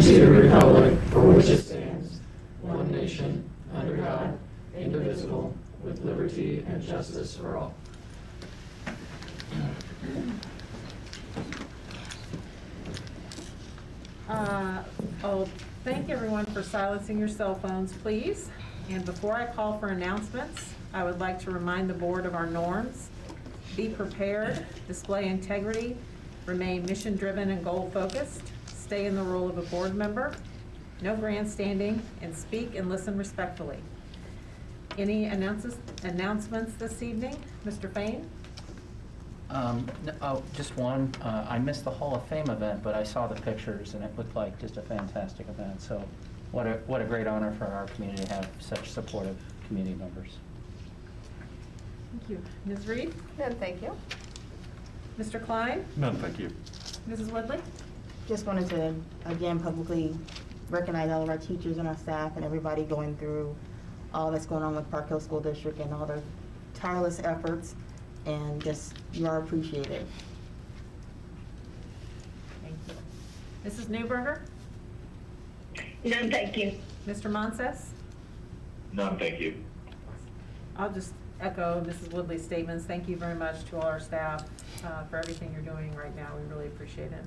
to the republic for which it stands, one nation, under God, indivisible, with liberty and justice for all. Thank everyone for silencing your cell phones, please. And before I call for announcements, I would like to remind the board of our norms. Be prepared, display integrity, remain mission-driven and goal-focused, stay in the role of a board member, no grandstanding, and speak and listen respectfully. Any announcements this evening? Mr. Fain? Just one. I missed the Hall of Fame event, but I saw the pictures and it looked like just a fantastic event. So what a great honor for our community to have such supportive community members. Thank you. Ms. Reed? None, thank you. Mr. Klein? None, thank you. Mrs. Woodley? Just wanted to, again, publicly recognize all of our teachers and our staff and everybody going through all that's going on with Park Hill School District and all their tireless efforts, and just, you are appreciated. Thank you. Mrs. Newberger? None, thank you. Mr. Monses? None, thank you. I'll just echo Mrs. Woodley's statements. Thank you very much to all our staff for everything you're doing right now. We really appreciate it.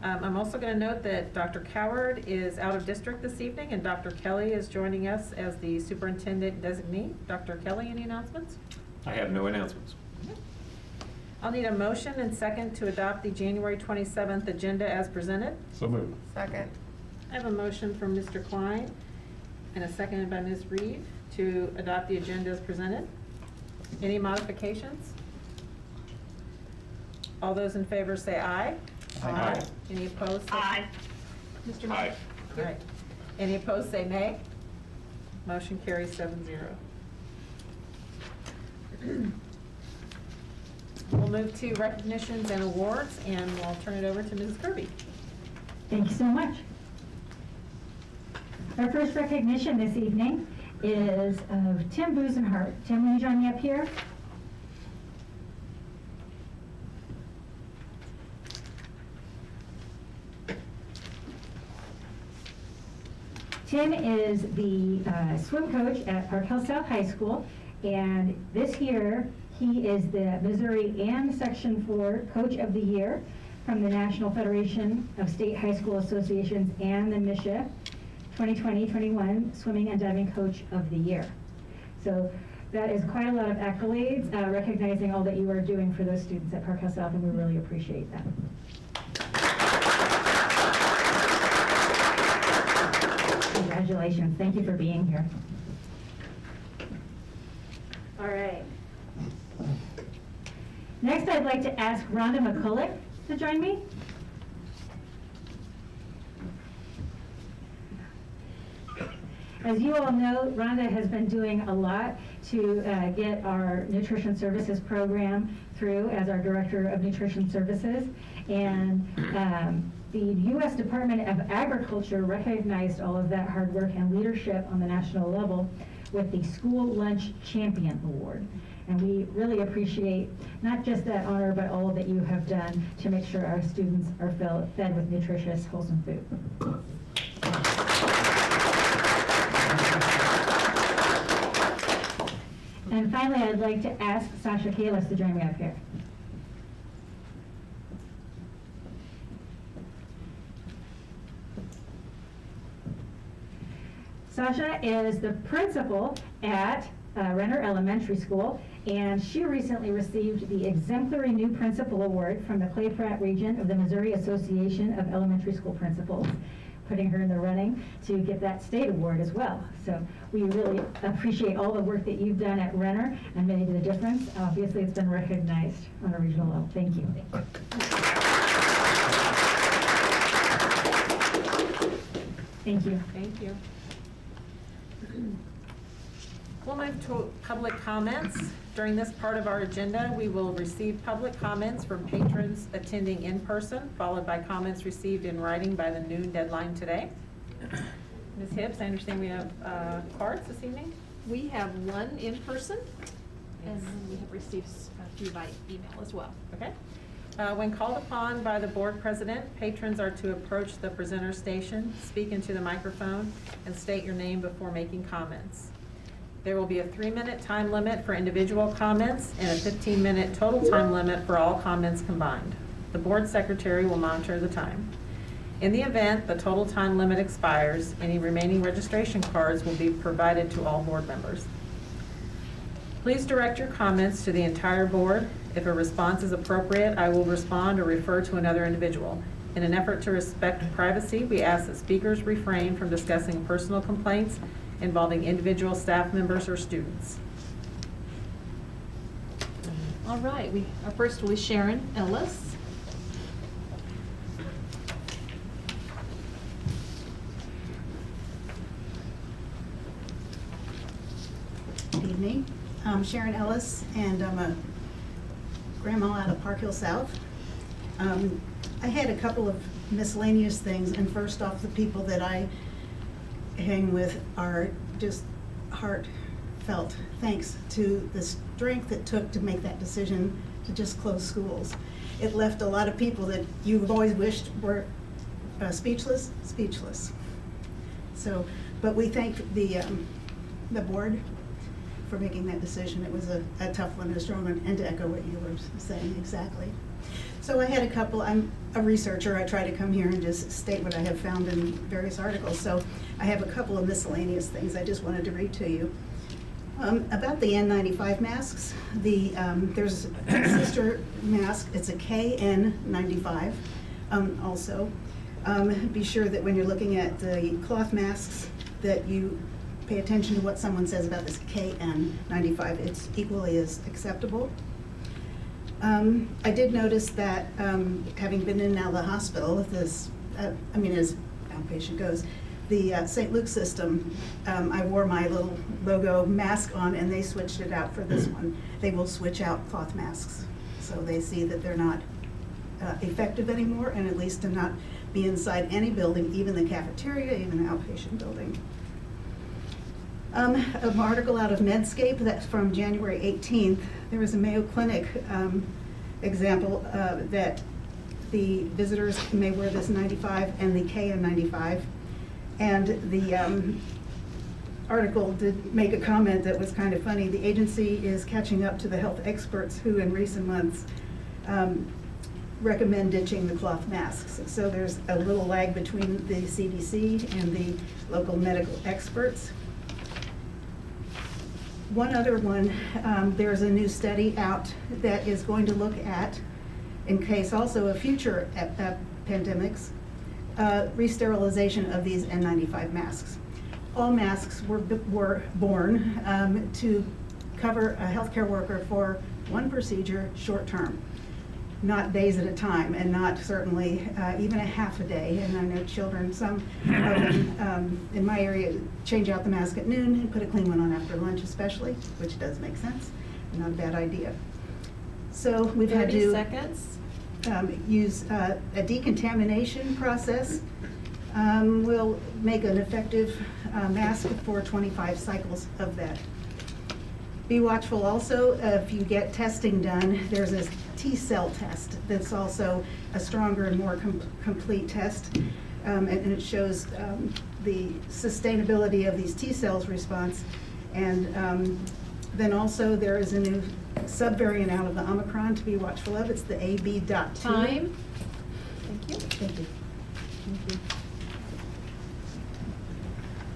I'm also going to note that Dr. Coward is out of district this evening, and Dr. Kelly is joining us as the superintendent designee. Dr. Kelly, any announcements? I have no announcements. I'll need a motion and second to adopt the January 27th agenda as presented. So moved. Second. I have a motion from Mr. Klein and a second by Ms. Reed to adopt the agenda as presented. Any modifications? All those in favor say aye. Aye. Any opposed? Aye. Mr. Aye. All right. Any opposed say nay. Motion carries 7-0. We'll move to recognitions and awards, and we'll turn it over to Mrs. Kirby. Thank you so much. Our first recognition this evening is of Tim Busenhart. Tim, will you join me up here? Tim is the swim coach at Park Hill South High School, and this year he is the Missouri and Section 4 Coach of the Year from the National Federation of State High School Associations and the MSHA 2020-21 Swimming and Diving Coach of the Year. So that is quite a lot of accolades, recognizing all that you are doing for those students at Park Hill South, and we really appreciate that. Congratulations. Thank you for being here. All right. Next, I'd like to ask Rhonda McCulloch to join me. As you all know, Rhonda has been doing a lot to get our nutrition services program through as our Director of Nutrition Services. And the U.S. Department of Agriculture recognized all of that hard work and leadership on the national level with the School Lunch Champion Award. And we really appreciate not just that honor, but all that you have done to make sure our students are fed with nutritious, wholesome food. And finally, I'd like to ask Sasha Kalis to join me up here. Sasha is the principal at Renner Elementary School, and she recently received the Exemplary New Principal Award from the Clay Pratt region of the Missouri Association of Elementary School Principals, putting her in the running to get that state award as well. So we really appreciate all the work that you've done at Renner and made the difference. Obviously, it's been recognized on a regional level. Thank you. Thank you. Thank you. We'll move to public comments. During this part of our agenda, we will receive public comments from patrons attending in person, followed by comments received in writing by the noon deadline today. Ms. Hibbs, I understand we have cards this evening? We have one in person, and then we have received a few by email as well. Okay. When called upon by the board president, patrons are to approach the presenter station, speak into the microphone, and state your name before making comments. There will be a 3-minute time limit for individual comments and a 15-minute total time limit for all comments combined. The board secretary will monitor the time. In the event the total time limit expires, any remaining registration cards will be provided to all board members. Please direct your comments to the entire board. If a response is appropriate, I will respond or refer to another individual. In an effort to respect privacy, we ask that speakers refrain from discussing personal complaints involving individual staff members or students. All right, our first will be Sharon Ellis. Good evening. I'm Sharon Ellis, and I'm a grandma out of Park Hill South. I had a couple of miscellaneous things, and first off, the people that I hang with are just heartfelt thanks to the strength it took to make that decision to just close schools. It left a lot of people that you've always wished were speechless. So, but we thank the board for making that decision. It was a tough one, a strong one, and to echo what you were saying exactly. So I had a couple, I'm a researcher, I try to come here and just state what I have found in various articles. So I have a couple of miscellaneous things I just wanted to read to you. About the N95 masks, there's a sister mask, it's a KN95 also. Be sure that when you're looking at the cloth masks that you pay attention to what someone says about this KN95. It's equally as acceptable. I did notice that having been in and out of the hospital, as outpatient goes, the St. Luke's system, I wore my little logo mask on and they switched it out for this one. They will switch out cloth masks. So they see that they're not effective anymore, and at least to not be inside any building, even the cafeteria, even the outpatient building. An article out of Medscape that's from January 18th. There was a Mayo Clinic example that the visitors may wear this 95 and the KN95. And the article did make a comment that was kind of funny. The agency is catching up to the health experts who in recent months recommend ditching the cloth masks. So there's a little lag between the CDC and the local medical experts. One other one, there's a new study out that is going to look at, in case also of future pandemics, re-sterilization of these N95 masks. All masks were born to cover a healthcare worker for one procedure short term, not days at a time, and not certainly even a half a day. And I know children, some of them in my area, change out the mask at noon and put a clean one on after lunch especially, which does make sense, not a bad idea. So we've had 30 to seconds. Use a decontamination process. We'll make an effective mask for 25 cycles of that. Be watchful also if you get testing done. There's a T-cell test that's also a stronger and more complete test, and it shows the sustainability of these T-cells response. And then also there is a new subvariant out of the Omicron to be watchful of. It's the AB.2. Time. Thank you. Thank you. Thank you.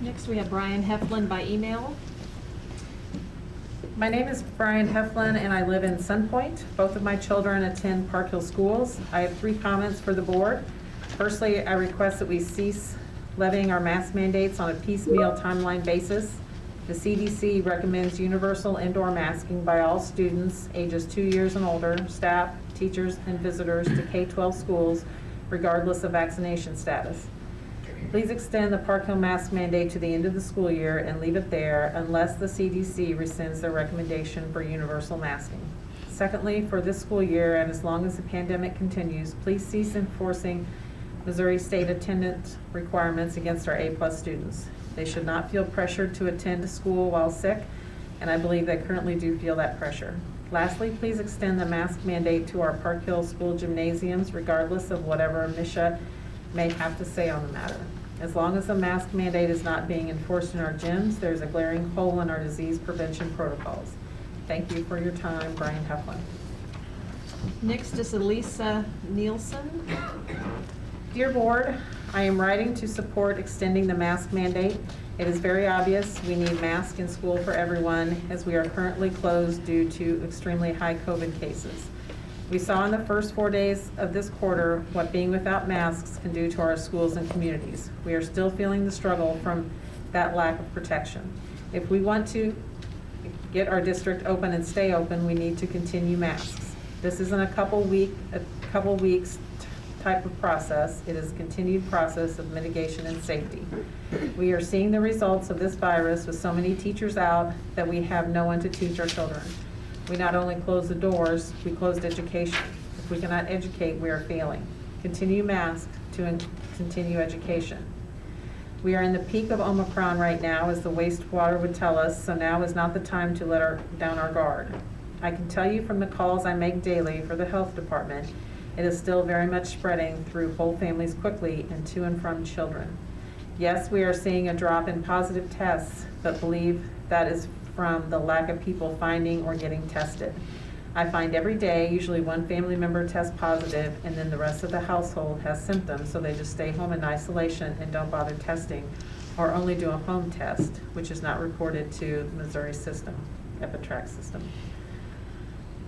Next, we have Brian Heflin by email. My name is Brian Heflin, and I live in Sunpoint. Both of my children attend Park Hill schools. I have 3 comments for the board. Firstly, I request that we cease levying our mask mandates on a piecemeal timeline basis. The CDC recommends universal indoor masking by all students ages 2 years and older, staff, teachers, and visitors to K-12 schools, regardless of vaccination status. Please extend the Park Hill mask mandate to the end of the school year and leave it there unless the CDC rescinds their recommendation for universal masking. Secondly, for this school year and as long as the pandemic continues, please cease enforcing Missouri state attendance requirements against our A+ students. They should not feel pressured to attend school while sick, and I believe they currently do feel that pressure. Lastly, please extend the mask mandate to our Park Hill School gymnasiums regardless of whatever MSHA may have to say on the matter. As long as the mask mandate is not being enforced in our gyms, there's a glaring hole in our disease prevention protocols. Thank you for your time, Brian Heflin. Next is Elisa Nielsen. Dear Board, I am writing to support extending the mask mandate. It is very obvious we need masks in school for everyone as we are currently closed due to extremely high COVID cases. We saw in the first 4 days of this quarter what being without masks can do to our schools and communities. We are still feeling the struggle from that lack of protection. If we want to get our district open and stay open, we need to continue masks. This isn't a couple weeks type of process. It is a continued process of mitigation and safety. We are seeing the results of this virus with so many teachers out that we have no one to teach our children. We not only closed the doors, we closed education. If we cannot educate, we are failing. Continue masks to continue education. We are in the peak of Omicron right now, as the wastewater would tell us, so now is not the time to let down our guard. I can tell you from the calls I make daily for the health department, it is still very much spreading through whole families quickly and to and from children. Yes, we are seeing a drop in positive tests, but believe that is from the lack of people finding or getting tested. I find every day, usually one family member tests positive and then the rest of the household has symptoms, so they just stay home in isolation and don't bother testing or only do a home test, which is not reported to the Missouri system, Epitrack system.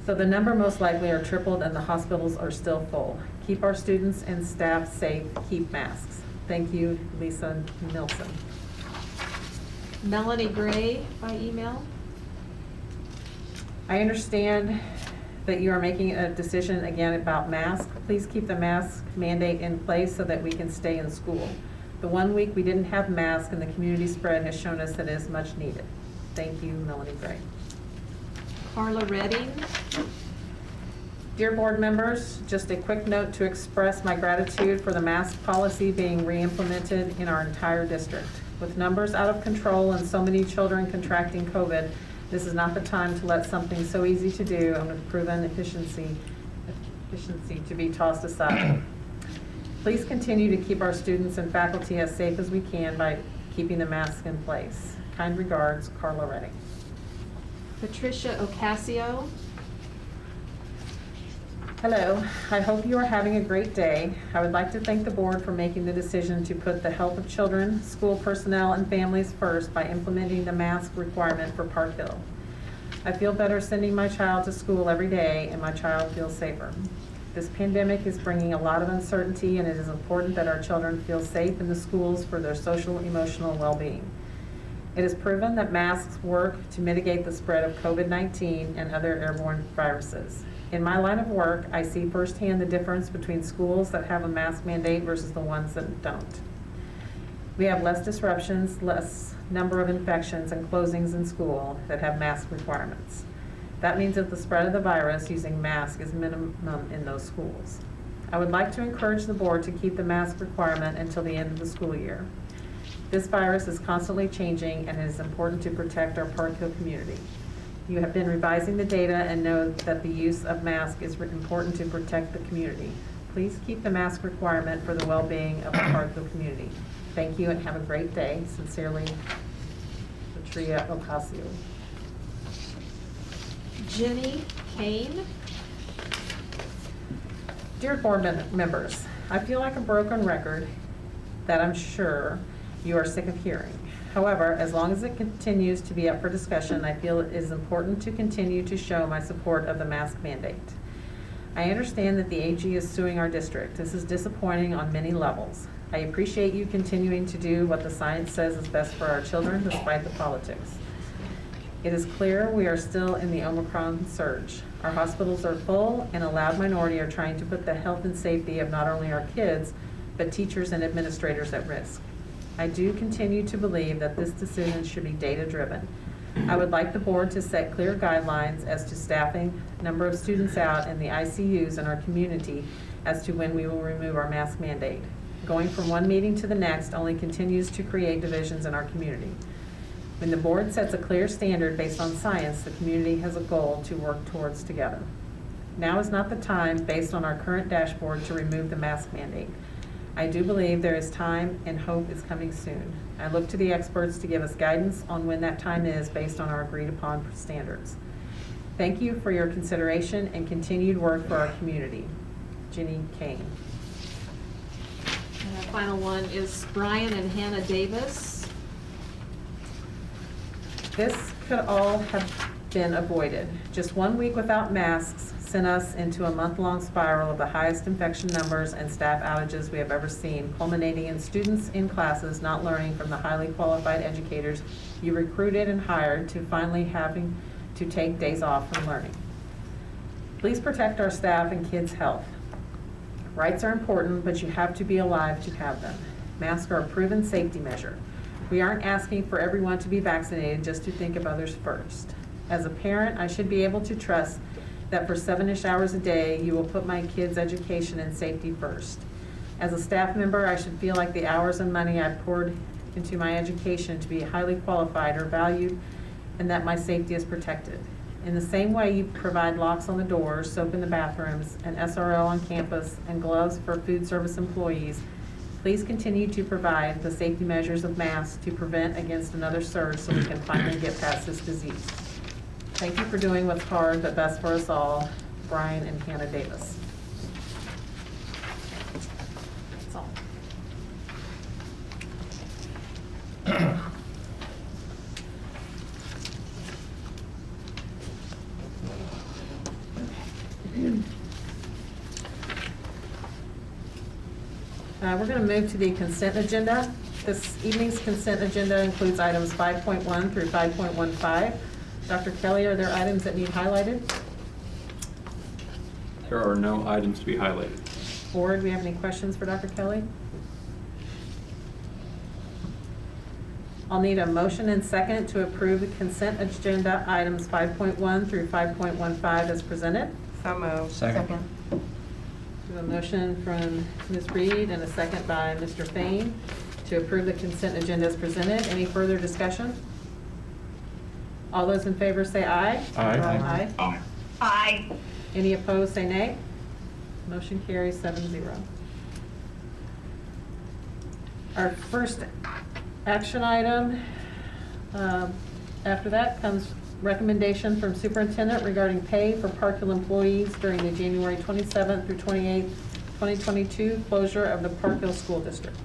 So the number most likely are tripled and the hospitals are still full. Keep our students and staff safe, keep masks. Thank you, Lisa Nilsson. Melanie Gray by email. I understand that you are making a decision again about masks. Please keep the mask mandate in place so that we can stay in school. The 1 week we didn't have masks and the community spread has shown us that it is much needed. Thank you, Melanie Gray. Carla Redding. Dear board members, just a quick note to express my gratitude for the mask policy being re-implemented in our entire district. With numbers out of control and so many children contracting COVID, this is not the time to let something so easy to do and with proven efficiency to be tossed aside. Please continue to keep our students and faculty as safe as we can by keeping the masks in place. Kind regards, Carla Redding. Patricia Ocasio. Hello, I hope you are having a great day. I would like to thank the board for making the decision to put the health of children, school personnel, and families first by implementing the mask requirement for Park Hill. I feel better sending my child to school every day, and my child feels safer. This pandemic is bringing a lot of uncertainty, and it is important that our children feel safe in the schools for their social, emotional well-being. It is proven that masks work to mitigate the spread of COVID-19 and other airborne viruses. In my line of work, I see firsthand the difference between schools that have a mask mandate versus the ones that don't. We have less disruptions, less number of infections and closings in school that have mask requirements. That means that the spread of the virus using masks is minimum in those schools. I would like to encourage the board to keep the mask requirement until the end of the school year. This virus is constantly changing, and it is important to protect our Park Hill community. You have been revising the data and know that the use of masks is important to protect the community. Please keep the mask requirement for the well-being of the Park Hill community. Thank you and have a great day. Sincerely, Patricia Ocasio. Jenny Kane. Dear board members, I feel like a broken record that I'm sure you are sick of hearing. However, as long as it continues to be up for discussion, I feel it is important to continue to show my support of the mask mandate. I understand that the AG is suing our district. This is disappointing on many levels. I appreciate you continuing to do what the science says is best for our children despite the politics. It is clear we are still in the Omicron surge. Our hospitals are full and a loud minority are trying to put the health and safety of not only our kids, but teachers and administrators at risk. I do continue to believe that this decision should be data-driven. I would like the board to set clear guidelines as to staffing, number of students out, and the ICUs in our community as to when we will remove our mask mandate. Going from one meeting to the next only continues to create divisions in our community. When the board sets a clear standard based on science, the community has a goal to work towards together. Now is not the time, based on our current dashboard, to remove the mask mandate. I do believe there is time and hope is coming soon. I look to the experts to give us guidance on when that time is based on our agreed upon standards. Thank you for your consideration and continued work for our community. Jenny Kane. And our final one is Brian and Hannah Davis. This could all have been avoided. Just 1 week without masks sent us into a month-long spiral of the highest infection numbers and staff outages we have ever seen, culminating in students in classes not learning from the highly qualified educators you recruited and hired to finally having to take days off from learning. Please protect our staff and kids' health. Rights are important, but you have to be alive to have them. Masks are a proven safety measure. We aren't asking for everyone to be vaccinated just to think of others first. As a parent, I should be able to trust that for 7-ish hours a day, you will put my kids' education and safety first. As a staff member, I should feel like the hours and money I've poured into my education to be highly qualified are valued and that my safety is protected. In the same way you provide locks on the doors, soap in the bathrooms, and SRO on campus, and gloves for food service employees, please continue to provide the safety measures of masks to prevent against another surge so we can finally get past this disease. Thank you for doing what's hard but best for us all. Brian and Hannah Davis. That's all. We're going to move to the consent agenda. This evening's consent agenda includes items 5.1 through 5.15. Dr. Kelly, are there items that need highlighted? There are no items to be highlighted. Board, do we have any questions for Dr. Kelly? I'll need a motion and second to approve the consent agenda items 5.1 through 5.15 as presented. So moved. Second. We have a motion from Ms. Reed and a second by Mr. Fain to approve the consent agenda as presented. Any further discussion? All those in favor say aye. Aye. Aye. Aye. Any opposed, say nay. Motion carries 7-0. Our first action item, after that comes recommendation from superintendent regarding pay for Park Hill employees during the January 27th through 28th, 2022 closure of the Park Hill School District.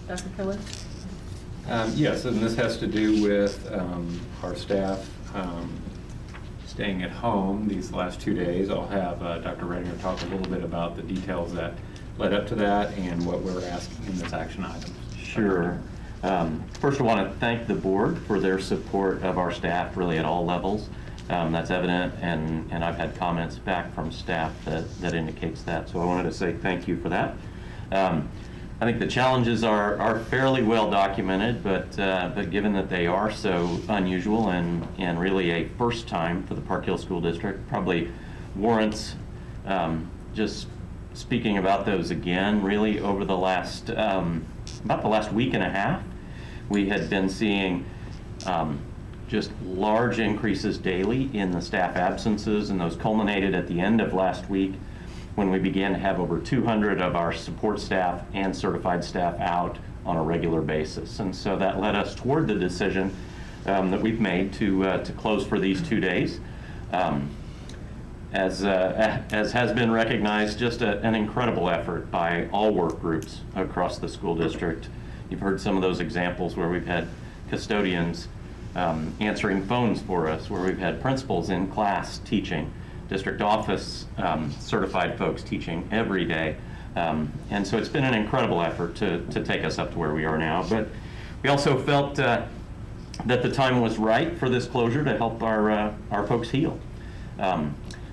Dr. Keller? Yes, and this has to do with our staff staying at home these last 2 days. I'll have Dr. Redinger talk a little bit about the details that led up to that and what we're asking in this action item. Sure. First, I want to thank the board for their support of our staff really at all levels. That's evident, and I've had comments back from staff that indicates that. So I wanted to say thank you for that. I think the challenges are fairly well documented, but given that they are so unusual and really a first time for the Park Hill School District, probably warrants just speaking about those again. Really, over the last about the last week and a half, we had been seeing just large increases daily in the staff absences, and those culminated at the end of last week when we began to have over 200 of our support staff and certified staff out on a regular basis. And so that led us toward the decision that we've made to close for these 2 days. As has been recognized, just an incredible effort by all work groups across the school district. You've heard some of those examples where we've had custodians answering phones for us, where we've had principals in class teaching, district office certified folks teaching every day. And so it's been an incredible effort to take us up to where we are now. But we also felt that the time was right for this closure to help our folks heal.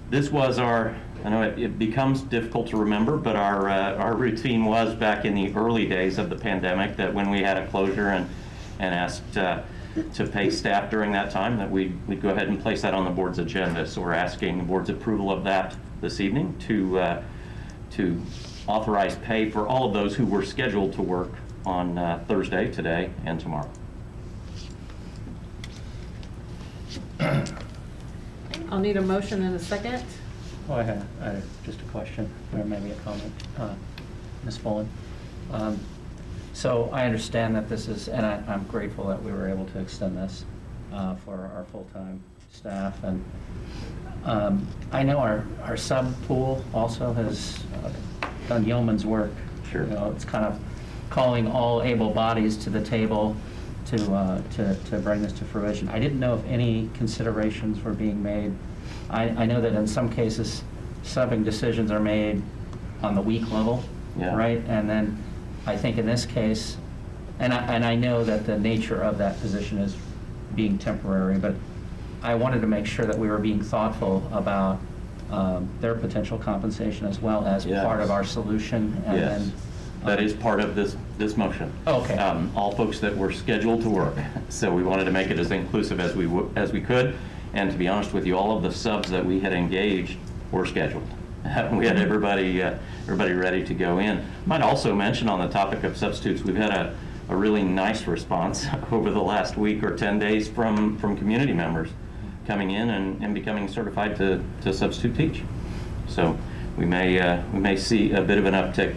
This was I know it becomes difficult to remember, but our routine was back in the early days of the pandemic that when we had a closure and asked to pay staff during that time, that we'd go ahead and place that on the board's agenda. So we're asking the board's approval of that this evening to authorize pay for all of those who were scheduled to work on Thursday, today, and tomorrow. I'll need a motion and a second. Oh, I have just a question, or maybe a comment. Ms. Fullen. So I understand that this is, and I'm grateful that we were able to extend this for our full-time staff. And I know our sub pool also has done yeoman's work. Sure. You know, it's kind of calling all able bodies to the table to bring this to fruition. I didn't know if any considerations were being made. I know that in some cases, subbing decisions are made on the week level, Yeah. right? And then I think in this case, and I know that the nature of that position is being temporary, but I wanted to make sure that we were being thoughtful about their potential compensation as well as Yes. part of our solution. And Yes. then, That is part of this motion. Oh, okay. All folks that were scheduled to work. So we wanted to make it as inclusive as we could. And to be honest with you, all of the subs that we had engaged were scheduled. We had everybody ready to go in. Might also mention on the topic of substitutes, we've had a really nice response over the last week or 10 days from community members coming in and becoming certified to substitute teach. So we may see a bit of an uptick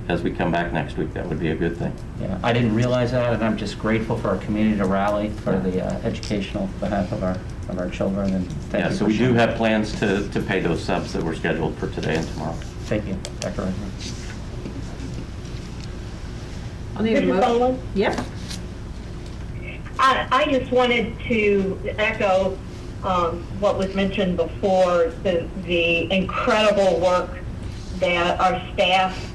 as we come back next week. That would be a good thing. Yeah, I didn't realize that, and I'm just grateful for our community to rally for the educational behalf of our children, and thank you. Yeah, so for we do sharing. have plans to pay those subs that were scheduled for today and tomorrow. Thank you, Dr. Redmond. I'll need a Mrs. motion. Boland? Yep. I just wanted to echo what was mentioned before, the incredible work that our staff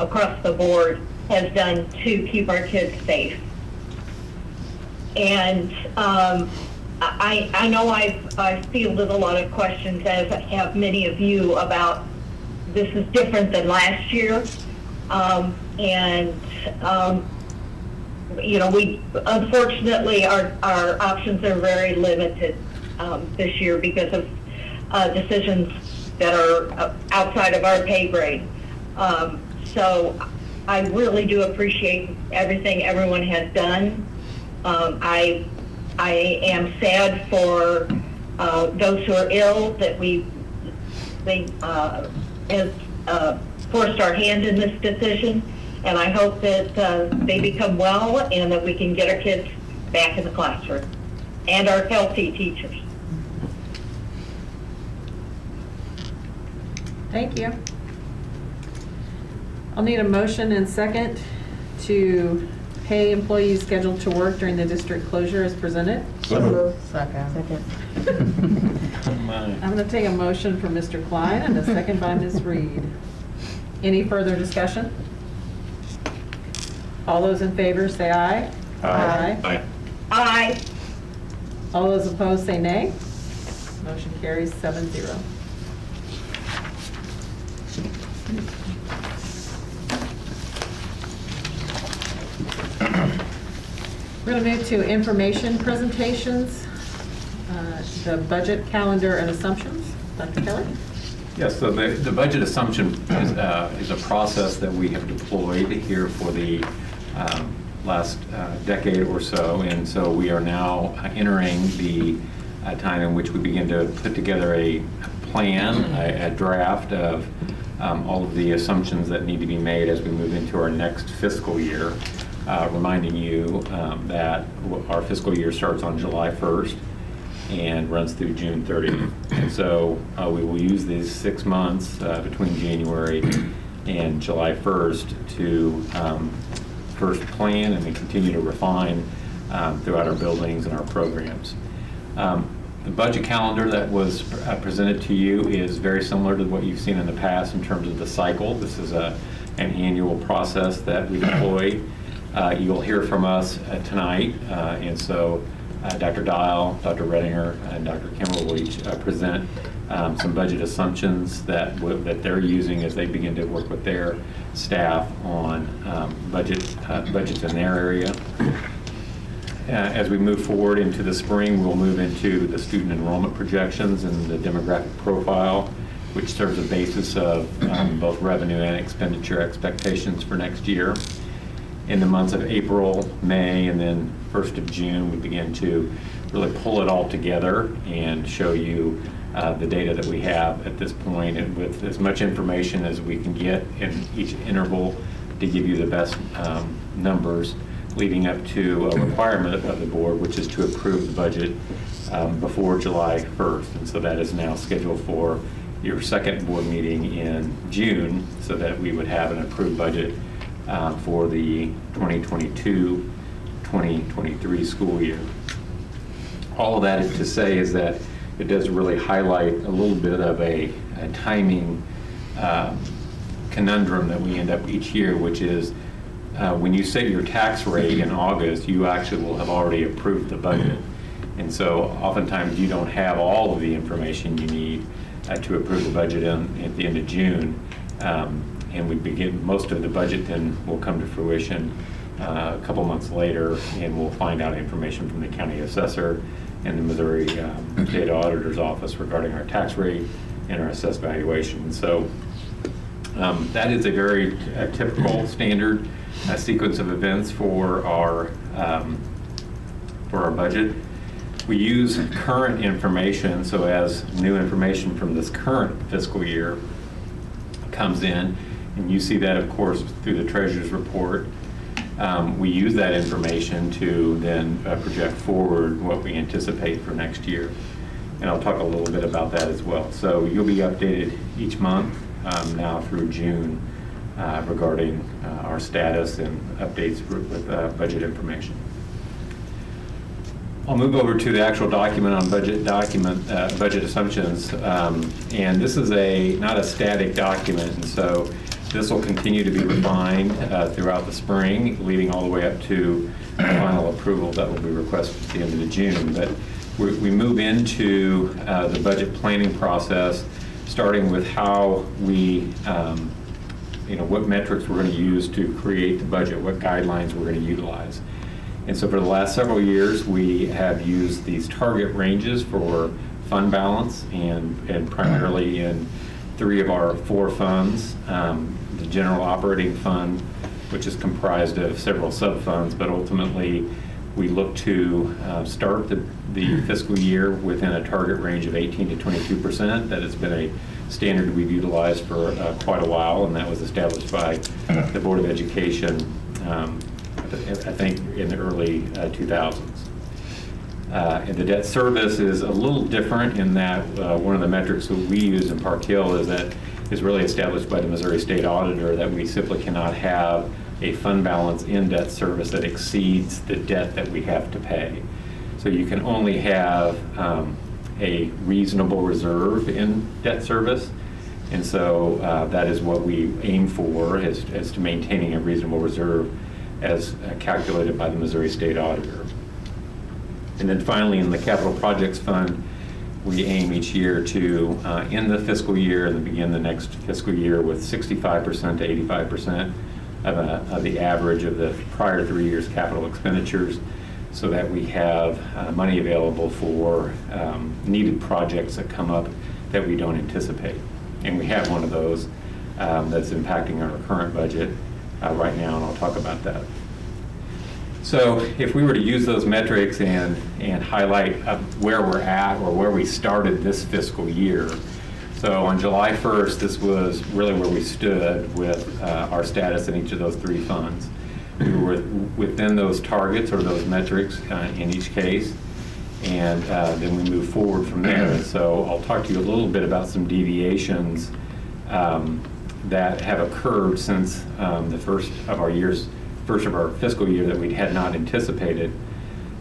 across the board has done to keep our kids safe. And I know I've fielded a lot of questions, as have many of you, about this is different than last year. You know, we unfortunately our options are very limited this year because of decisions that are outside of our pay grade. So I really do appreciate everything everyone has done. I am sad for those who are ill, that they have forced our hand in this decision, and I hope that they become well and that we can get our kids back in the classroom and our healthy teachers. Thank you. I'll need a motion and second to pay employees scheduled to work during the district closure as presented. So moved. Second. I'm going to take a motion from Mr. Klein and a second by Ms. Reed. Any further discussion? All those in favor say aye. Aye. Aye. All those opposed say nay. Motion carries 7-0. We're going to move to information presentations, the budget calendar and assumptions. Dr. Kelly? Yes, so the budget assumption is a process that we have deployed here for the last decade or so, and so we are now entering the time in which we begin to put together a plan, a draft of all of the assumptions that need to be made as we move into our next fiscal year, reminding you that our fiscal year starts on July 1st and runs through June 30th. And so we will use these 6 months between January and July 1st to first plan and then continue to refine throughout our buildings and our programs. The budget calendar that was presented to you is very similar to what you've seen in the past in terms of the cycle. This is an annual process that we deploy. You'll hear from us tonight, and so Dr. Dial, Dr. Redinger, and Dr. Kimmer will each present some budget assumptions that they're using as they begin to work with their staff on budgets in their area. As we move forward into the spring, we'll move into the student enrollment projections and the demographic profile, which serves a basis of both revenue and expenditure expectations for next year. In the months of April, May, and then 1st of June, we begin to really pull it all together and show you the data that we have at this point, and with as much information as we can get in each interval to give you the best numbers, leading up to a requirement of the board, which is to approve the budget before July 1st. And so that is now scheduled for your second board meeting in June, so that we would have an approved budget for the 2022-2023 school year. All of that is to say is that it does really highlight a little bit of a timing conundrum that we end up each year, which is when you set your tax rate in August, you actually will have already approved the budget. And so oftentimes you don't have all of the information you need to approve the budget at the end of June. And we begin, most of the budget then will come to fruition a couple months later, and we'll find out information from the county assessor and the Missouri State Auditor's Office regarding our tax rate and our assessed valuation. So that is a very typical standard sequence of events for our budget. We use current information, so as new information from this current fiscal year comes in, and you see that, of course, through the treasurer's report, we use that information to then project forward what we anticipate for next year. And I'll talk a little bit about that as well. So you'll be updated each month now through June regarding our status and updates with budget information. I'll move over to the actual document on budget assumptions. And this is not a static document, and so this will continue to be refined throughout the spring, leading all the way up to final approval that will be requested at the end of June. But we move into the budget planning process, starting with how we, what metrics we're going to use to create the budget, what guidelines we're going to utilize. And so for the last several years, we have used these target ranges for fund balance, and primarily in 3 of our 4 funds. The general operating fund, which is comprised of several sub-funds, but ultimately we look to start the fiscal year within a target range of 18 to 22%. That has been a standard we've utilized for quite a while, and that was established by the Board of Education, I think in the early 2000s. And the debt service is a little different in that one of the metrics that we use in Park Hill is really established by the Missouri State Auditor, that we simply cannot have a fund balance in debt service that exceeds the debt that we have to pay. So you can only have a reasonable reserve in debt service. And so that is what we aim for, as to maintaining a reasonable reserve as calculated by the Missouri State Auditor. And then finally, in the Capital Projects Fund, we aim each year to end the fiscal year and begin the next fiscal year with 65% to 85% of the average of the prior 3 years' capital expenditures, so that we have money available for needed projects that come up that we don't anticipate. And we have one of those that's impacting our current budget right now, and I'll talk about that. So if we were to use those metrics and highlight where we're at, or where we started this fiscal year. So on July 1st, this was really where we stood with our status in each of those 3 funds. We were within those targets, or those metrics in each case, and then we move forward from there. And so I'll talk to you a little bit about some deviations that have occurred since the first of our fiscal year that we had not anticipated.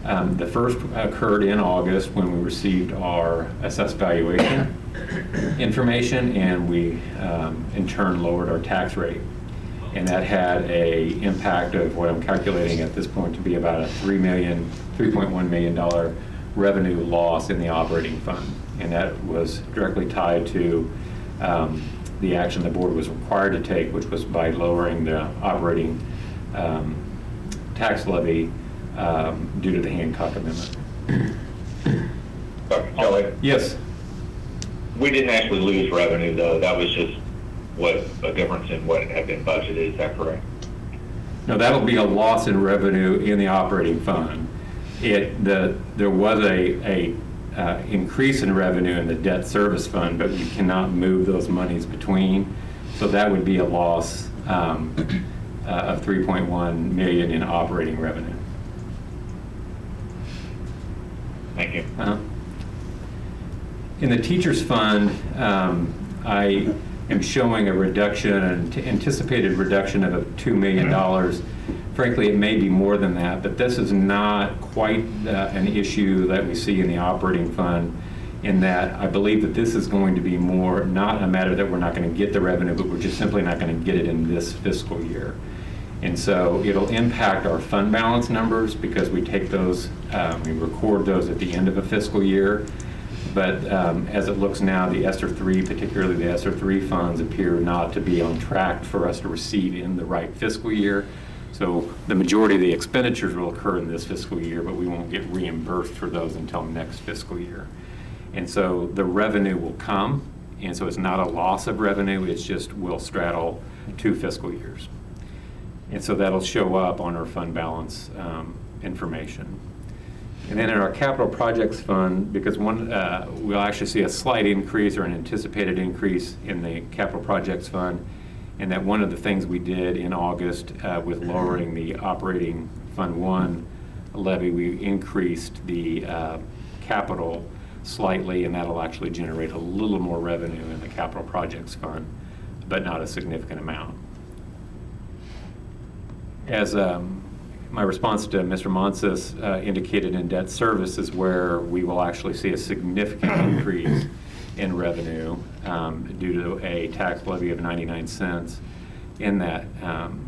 The first occurred in August, when we received our assessed valuation information, and we in turn lowered our tax rate. And that had a impact of what I'm calculating at this point to be about a $3.1 million revenue loss in the operating fund. And that was directly tied to the action the board was required to take, which was by lowering the operating tax levy due to the Hancock Amendment. Dr. Kelly? Yes. We didn't actually lose revenue, though. That was just a difference in what had been budgeted. Is that correct? No, that'll be a loss in revenue in the operating fund. there was a increase in revenue in the debt service fund, but we cannot move those monies between. So that would be a loss of $3.1 million in operating revenue. Thank you. In the teachers fund, I am showing a reduction, an anticipated reduction of $2 million. Frankly, it may be more than that, but this is not quite an issue that we see in the operating fund, in that I believe that this is going to be more, not a matter that we're not going to get the revenue, but we're just simply not going to get it in this fiscal year. And so it'll impact our fund balance numbers because we take those, we record those at the end of a fiscal year. But as it looks now, the ESSER 3, particularly the ESSER 3 funds, appear not to be on track for us to receive in the right fiscal year. So the majority of the expenditures will occur in this fiscal year, but we won't get reimbursed for those until next fiscal year. And so the revenue will come, and so it's not a loss of revenue, it's just we'll straddle 2 fiscal years. And so that'll show up on our fund balance information. And then in our capital projects fund, because we'll actually see a slight increase or an anticipated increase in the capital projects fund, and that one of the things we did in August with lowering the operating Fund 1 levy, we increased the capital slightly, and that'll actually generate a little more revenue in the capital projects fund, but not a significant amount. As my response to Mr. Monsis indicated, in debt service is where we will actually see a significant increase in revenue due to a tax levy of 99 cents in that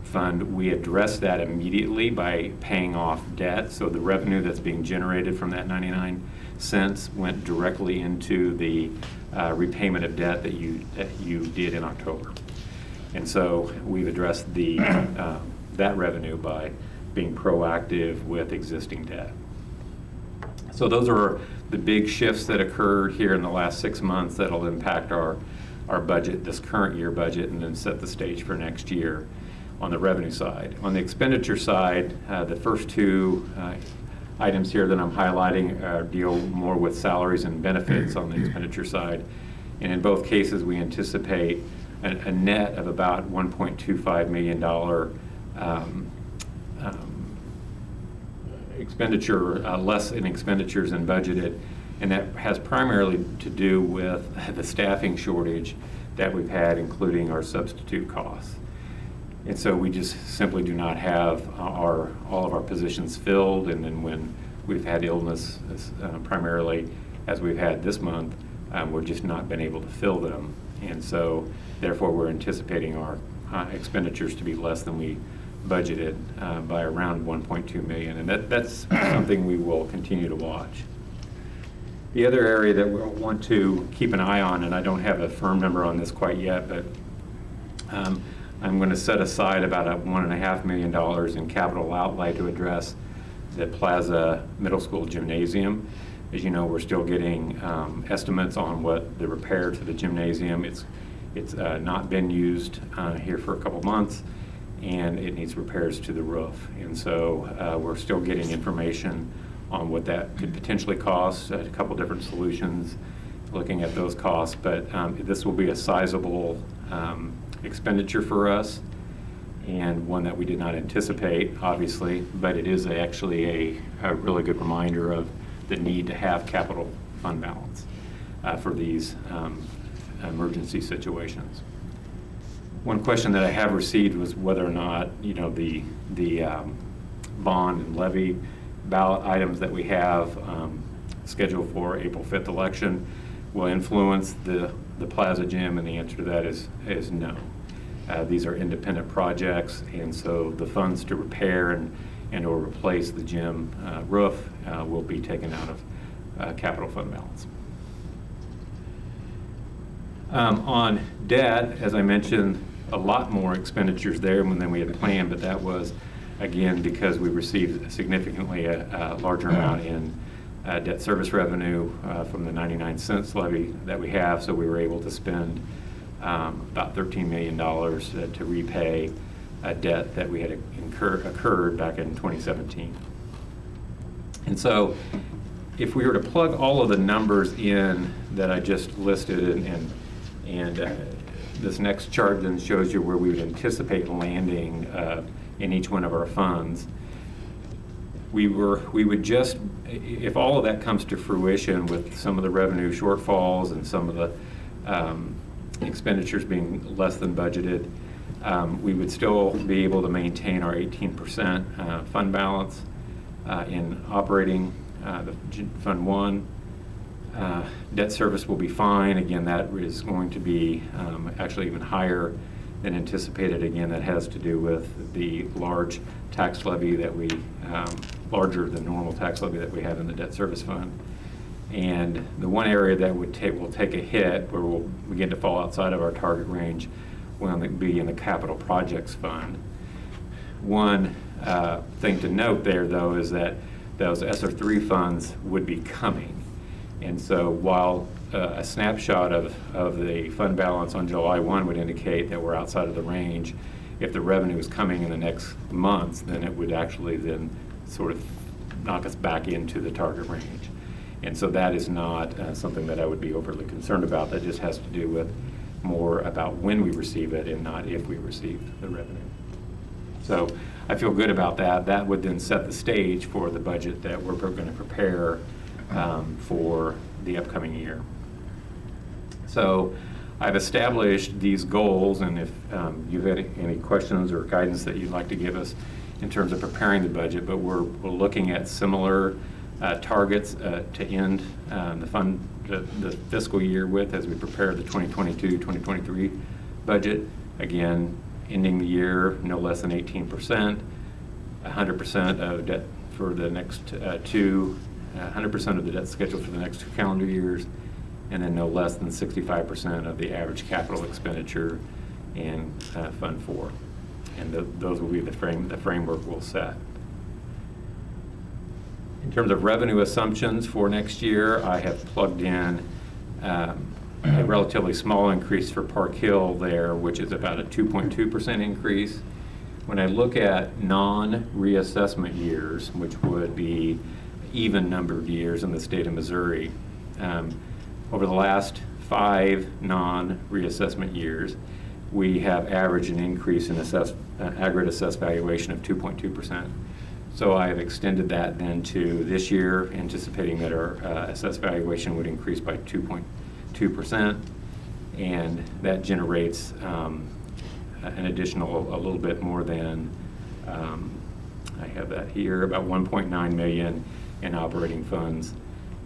fund. We addressed that immediately by paying off debt. So the revenue that's being generated from that 99 cents went directly into the repayment of debt that you did in October. And so we've addressed the that revenue by being proactive with existing debt. So those are the big shifts that occurred here in the last 6 months that'll impact our budget, this current year budget, and then set the stage for next year on the revenue side. On the expenditure side, the first 2 items here that I'm highlighting deal more with salaries and benefits on the expenditure side. And in both cases, we anticipate a net of about $1.25 million expenditure, less in expenditures than budgeted, and that has primarily to do with the staffing shortage that we've had, including our substitute costs. And so we just simply do not have all of our positions filled, and then when we've had illness, primarily as we've had this month, we've just not been able to fill them. And so therefore we're anticipating our expenditures to be less than we budgeted by around $1.2 million, and that's something we will continue to watch. The other area that we'll want to keep an eye on, and I don't have a firm number on this quite yet, but I'm going to set aside about $1.5 million in capital outlay to address the Plaza Middle School gymnasium. As you know, we're still getting estimates on what the repair to the gymnasium. It's not been used here for a couple months, and it needs repairs to the roof. And so we're still getting information on what that could potentially cost, a couple different solutions, looking at those costs. But this will be a sizable expenditure for us, and one that we did not anticipate, obviously, but it is actually a really good reminder of the need to have capital fund balance for these emergency situations. One question that I have received was whether or not, the bond and levy ballot items that we have scheduled for April 5th election will influence the Plaza Gym, and the answer to that is no. These are independent projects, and so the funds to repair and or replace the gym roof will be taken out of capital fund balance. On debt, as I mentioned, a lot more expenditures there than we had planned, but that was, again, because we received significantly a larger amount in debt service revenue from the 99 cents levy that we have, so we were able to spend about $13 million to repay a debt that we had occurred back in 2017. And so if we were to plug all of the numbers in that I just listed, and this next chart then shows you where we would anticipate landing in each one of our funds, we would just, if all of that comes to fruition with some of the revenue shortfalls and some of the expenditures being less than budgeted, we would still be able to maintain our 18% fund balance in operating the Fund 1. Debt service will be fine. Again, that is going to be actually even higher than anticipated. Again, that has to do with the large tax levy that we, larger than normal tax levy that we have in the debt service fund. And the one area that will take a hit, where we'll begin to fall outside of our target range, will be in the capital projects fund. One thing to note there, though, is that those ESSER 3 funds would be coming. And so while a snapshot of the fund balance on July 1 would indicate that we're outside of the range, if the revenue is coming in the next months, then it would actually then sort of knock us back into the target range. And so that is not something that I would be overly concerned about. That just has to do with more about when we receive it and not if we receive the revenue. So I feel good about that. That would then set the stage for the budget that we're going to prepare for the upcoming year. So I've established these goals, and if you've had any questions or guidance that you'd like to give us in terms of preparing the budget, but we're looking at similar targets to end the fiscal year with as we prepare the 2022-2023 budget. Again, ending the year no less than 18%, 100% of debt for the next 100% of the debt scheduled for the next 2 calendar years, and then no less than 65% of the average capital expenditure in Fund 4. And those will be the framework we'll set. In terms of revenue assumptions for next year, I have plugged in a relatively small increase for Park Hill there, which is about a 2.2% increase. When I look at non-reassessment years, which would be even numbered years in the state of Missouri, over the last 5 non-reassessment years, we have averaged an increase in aggregate assessed valuation of 2.2%. So I have extended that then to this year, anticipating that our assessed valuation would increase by 2.2%, and that generates an additional a little bit more than, I have that here, about $1.9 million in operating funds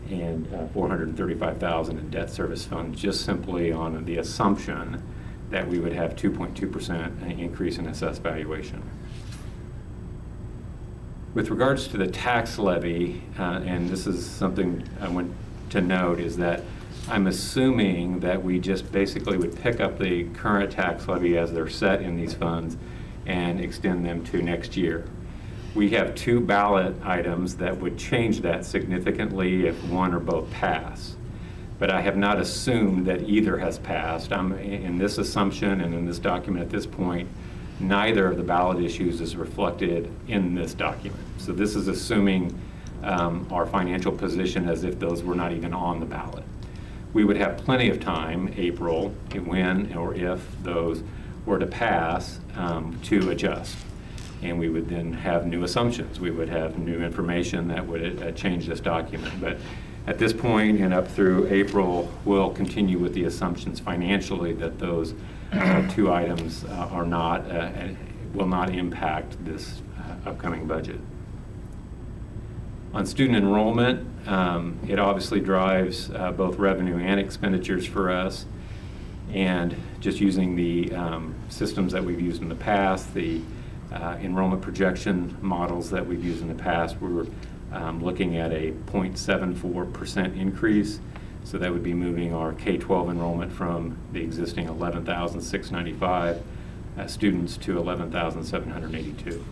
and $435,000 in debt service funds, just simply on the assumption that we would have 2.2% increase in assessed valuation. With regards to the tax levy, and this is something I want to note, is that I'm assuming that we just basically would pick up the current tax levy as they're set in these funds and extend them to next year. We have 2 ballot items that would change that significantly if one or both pass. But I have not assumed that either has passed. I'm in this assumption and in this document at this point, neither of the ballot issues is reflected in this document. So this is assuming our financial position as if those were not even on the ballot. We would have plenty of time, April, when or if those were to pass, to adjust. And we would then have new assumptions. We would have new information that would change this document. But at this point and up through April, we'll continue with the assumptions financially that those 2 items are not, will not impact this upcoming budget. On student enrollment, it obviously drives both revenue and expenditures for us. And just using the systems that we've used in the past, the enrollment projection models that we've used in the past, we're looking at a 0.74% increase. So that would be moving our K-12 enrollment from the existing 11,695 students to 11,782.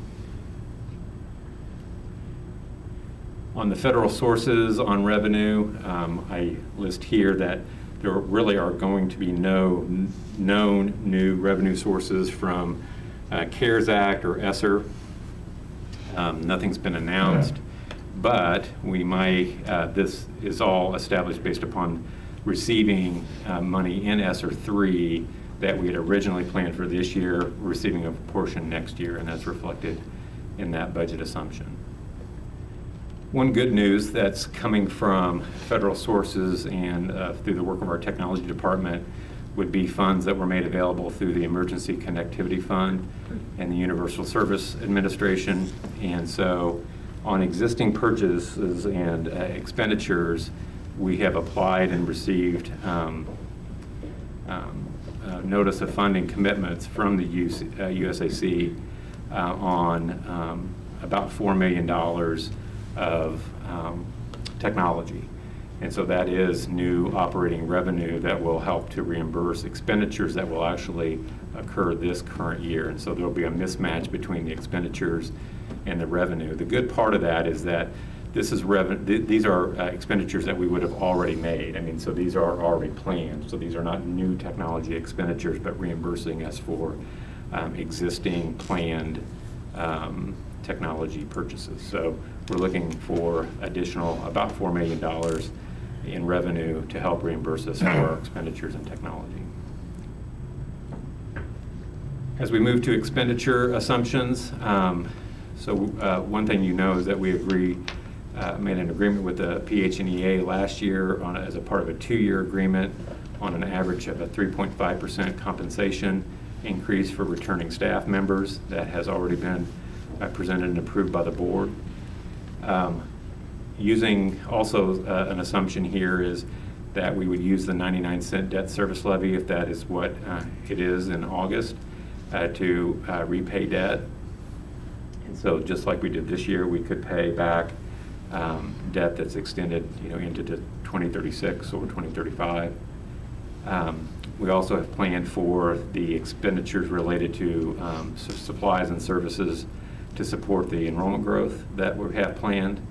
On the federal sources on revenue, I list here that there really are going to be no known new revenue sources from CARES Act or ESSER. Nothing's been announced. But we might, this is all established based upon receiving money in ESSER 3 that we had originally planned for this year, receiving a portion next year, and that's reflected in that budget assumption. One good news that's coming from federal sources and through the work of our technology department would be funds that were made available through the Emergency Connectivity Fund and the Universal Service Administration. And so on existing purchases and expenditures, we have applied and received notice of funding commitments from the USAC on about $4 million of technology. And so that is new operating revenue that will help to reimburse expenditures that will actually occur this current year. And so there'll be a mismatch between the expenditures and the revenue. The good part of that is that this is these are expenditures that we would have already made. I mean, so these are already planned. So these are not new technology expenditures, but reimbursing us for existing planned technology purchases. So we're looking for additional about $4 million in revenue to help reimburse us for our expenditures in technology. As we move to expenditure assumptions, one thing you know is that we made an agreement with the PH&EA last year as a part of a 2-year agreement on an average of a 3.5% compensation increase for returning staff members. That has already been presented and approved by the board. Using also an assumption here is that we would use the 99-cent debt service levy, if that is what it is in August, to repay debt. And so just like we did this year, we could pay back debt that's extended into 2036 or 2035. We also have planned for the expenditures related to supplies and services to support the enrollment growth that we have planned.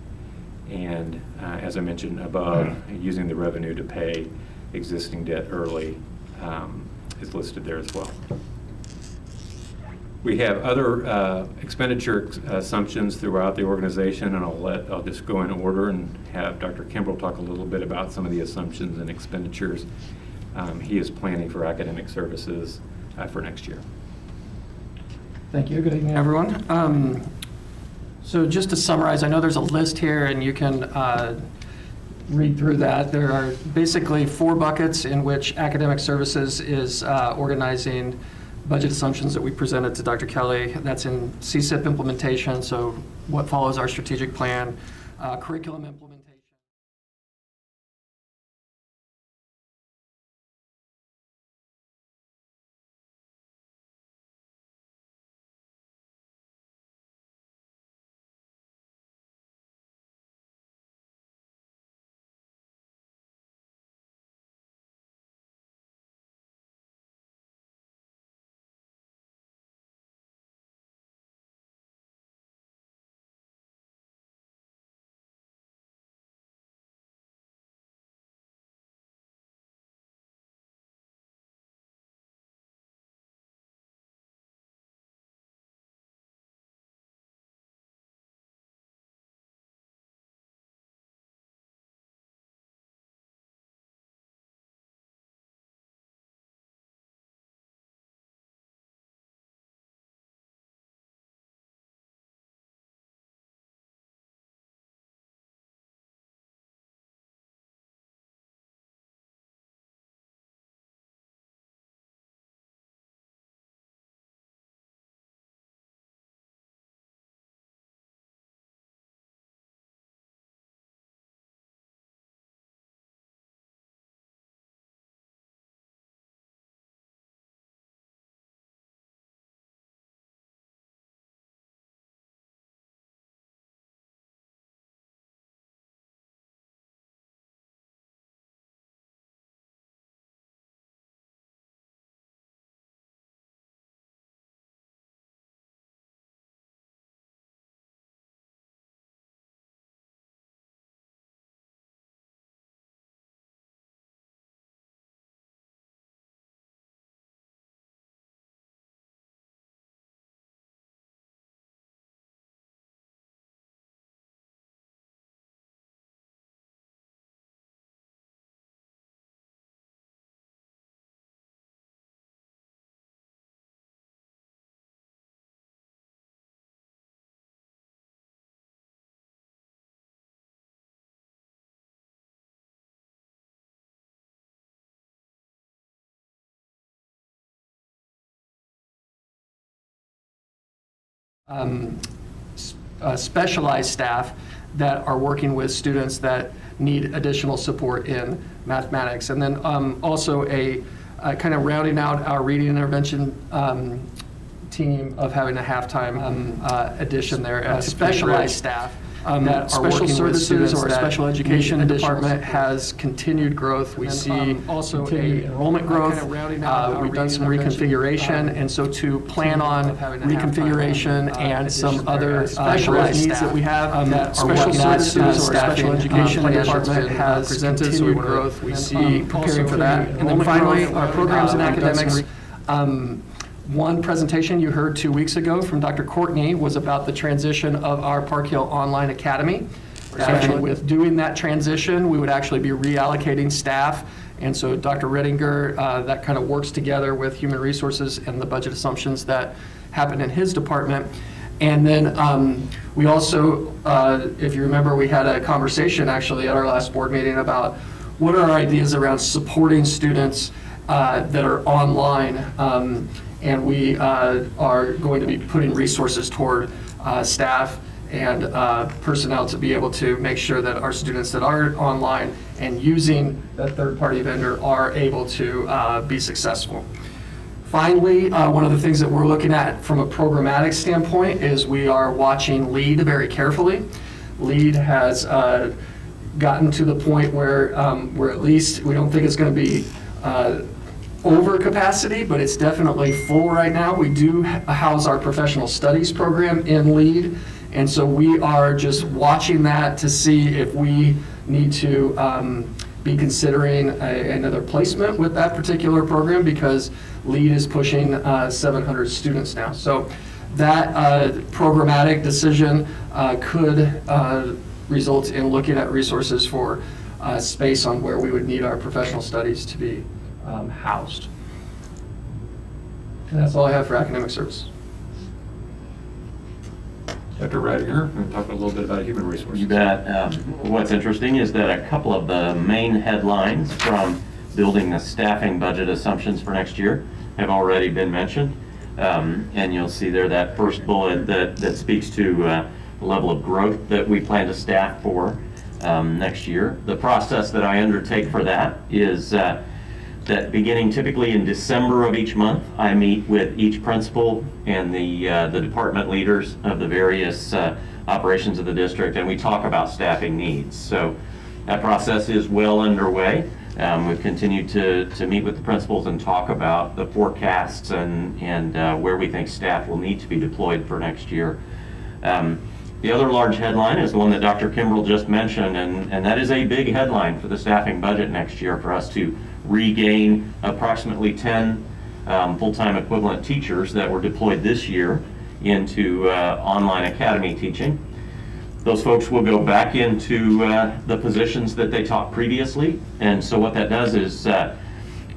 And as I mentioned above, using the revenue to pay existing debt early is listed there as well. We have other expenditure assumptions throughout the organization, and I'll just go in order and have Dr. Kimbrell talk a little bit about some of the assumptions and expenditures he is planning for academic services for next year. Thank you. Good evening, everyone. So just to summarize, I know there's a list here, and you can read through that. There are basically 4 buckets in which academic services is organizing budget assumptions that we presented to Dr. Kelly. That's in CSIP implementation, so what follows our strategic plan, curriculum implementation. specialized staff that are working with students that need additional support in mathematics. And then also a kind of rounding out our reading intervention team of having a halftime addition there, specialized staff that are working with students or special education department has continued growth. We see also enrollment growth. We've done some reconfiguration, and so to plan on reconfiguration and some other specialized needs that we have that are working at special education department has continued growth. We see preparing for that. And then finally, our programs and academics. One presentation you heard 2 weeks ago from Dr. Courtney was about the transition of our Park Hill Online Academy. And with doing that transition, we would actually be reallocating staff. And so Dr. Rettinger, that kind of works together with Human Resources and the budget assumptions that happen in his department. And then we also, if you remember, we had a conversation actually at our last board meeting about what are our ideas around supporting students that are online. And we are going to be putting resources toward staff and personnel to be able to make sure that our students that are online and using that third-party vendor are able to be successful. Finally, one of the things that we're looking at from a programmatic standpoint is we are watching LEAD very carefully. LEAD has gotten to the point where we're at least, we don't think it's going to be over capacity, but it's definitely full right now. We do house our professional studies program in LEAD, and so we are just watching that to see if we need to be considering another placement with that particular program, because LEAD is pushing 700 students now. So that programmatic decision could result in looking at resources for space on where we would need our professional studies to be housed. And that's all I have for academic service. Dr. Rettinger, we're talking a little bit about human resources. You bet. What's interesting is that a couple of the main headlines from building the staffing budget assumptions for next year have already been mentioned. And you'll see there that first bullet that speaks to the level of growth that we plan to staff for next year. The process that I undertake for that is that beginning typically in December of each month, I meet with each principal and the department leaders of the various operations of the district, and we talk about staffing needs. So that process is well underway. We've continued to meet with the principals and talk about the forecasts and where we think staff will need to be deployed for next year. The other large headline is the one that Dr. Kimbrell just mentioned, and that is a big headline for the staffing budget next year, for us to regain approximately 10 full-time equivalent teachers that were deployed this year into online academy teaching. Those folks will go back into the positions that they taught previously, and so what that does is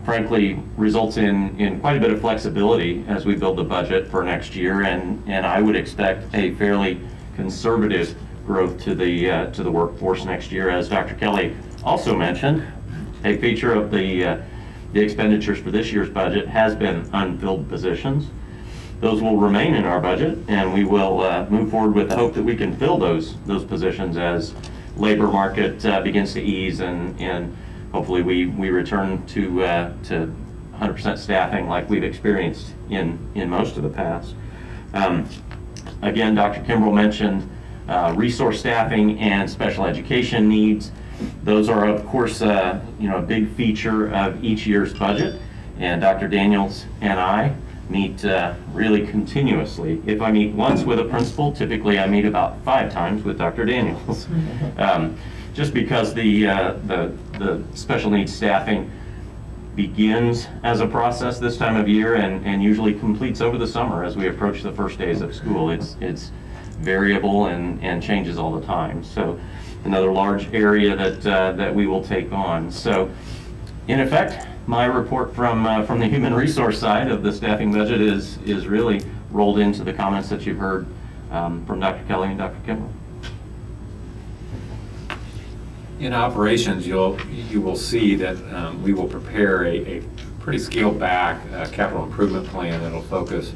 frankly results in quite a bit of flexibility as we build the budget for next year, and I would expect a fairly conservative growth to the workforce next year. As Dr. Kelly also mentioned, a feature of the expenditures for this year's budget has been unfilled positions. Those will remain in our budget, and we will move forward with the hope that we can fill those positions as labor market begins to ease, and hopefully we return to 100% staffing like we've experienced in most of the past. Again, Dr. Kimbrell mentioned resource staffing and special education needs. Those are, of course, a big feature of each year's budget, and Dr. Daniels and I meet really continuously. If I meet once with a principal, typically I meet about 5 times with Dr. Daniels, just because the special needs staffing begins as a process this time of year and usually completes over the summer as we approach the first days of school. It's variable and changes all the time. So another large area that we will take on. So in effect, my report from the human resource side of the staffing budget is really rolled into the comments that you've heard from Dr. Kelly and Dr. Kimbrell. In operations, you will see that we will prepare a pretty scaled back capital improvement plan that'll focus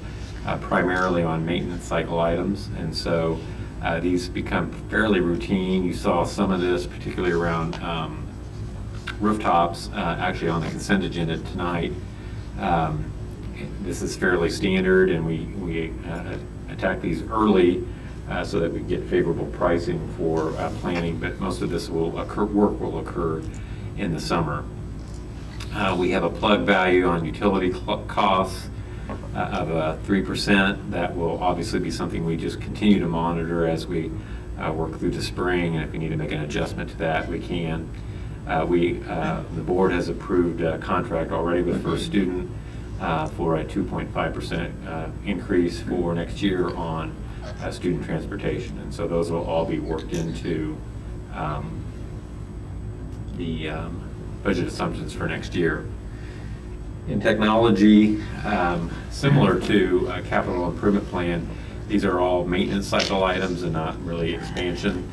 primarily on maintenance cycle items. And so these become fairly routine. You saw some of this, particularly around rooftops, actually on the consent agenda tonight. This is fairly standard, and we attack these early so that we get favorable pricing for planning, but most of this work will occur in the summer. We have a plug value on utility costs of 3%. That will obviously be something we just continue to monitor as we work through the spring, and if we need to make an adjustment to that, we can. The board has approved a contract already with First Student for a 2.5% increase for next year on student transportation. And so those will all be worked into the budget assumptions for next year. In technology, similar to a capital improvement plan, these are all maintenance cycle items and not really expansion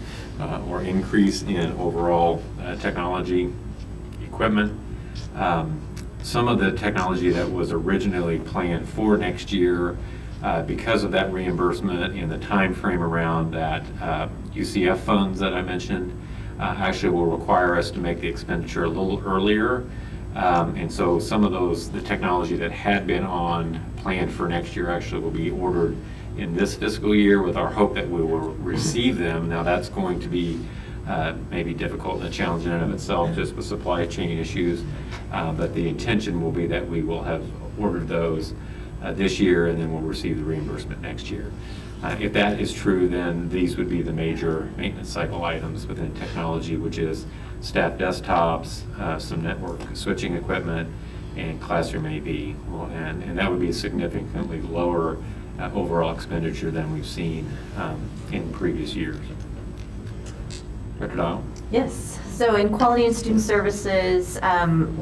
or increase in overall technology equipment. Some of the technology that was originally planned for next year, because of that reimbursement and the time frame around that UCF funds that I mentioned, actually will require us to make the expenditure a little earlier. And so some of the technology that had been planned for next year actually will be ordered in this fiscal year, with our hope that we will receive them. Now that's going to be maybe difficult and a challenge in and of itself, just with supply chain issues. But the intention will be that we will have ordered those this year, and then we'll receive the reimbursement next year. If that is true, then these would be the major maintenance cycle items within technology, which is staff desktops, some network switching equipment, and classroom AV. And that would be a significantly lower overall expenditure than we've seen in previous years. Dr. Dial? Yes, so in Quality and Student Services,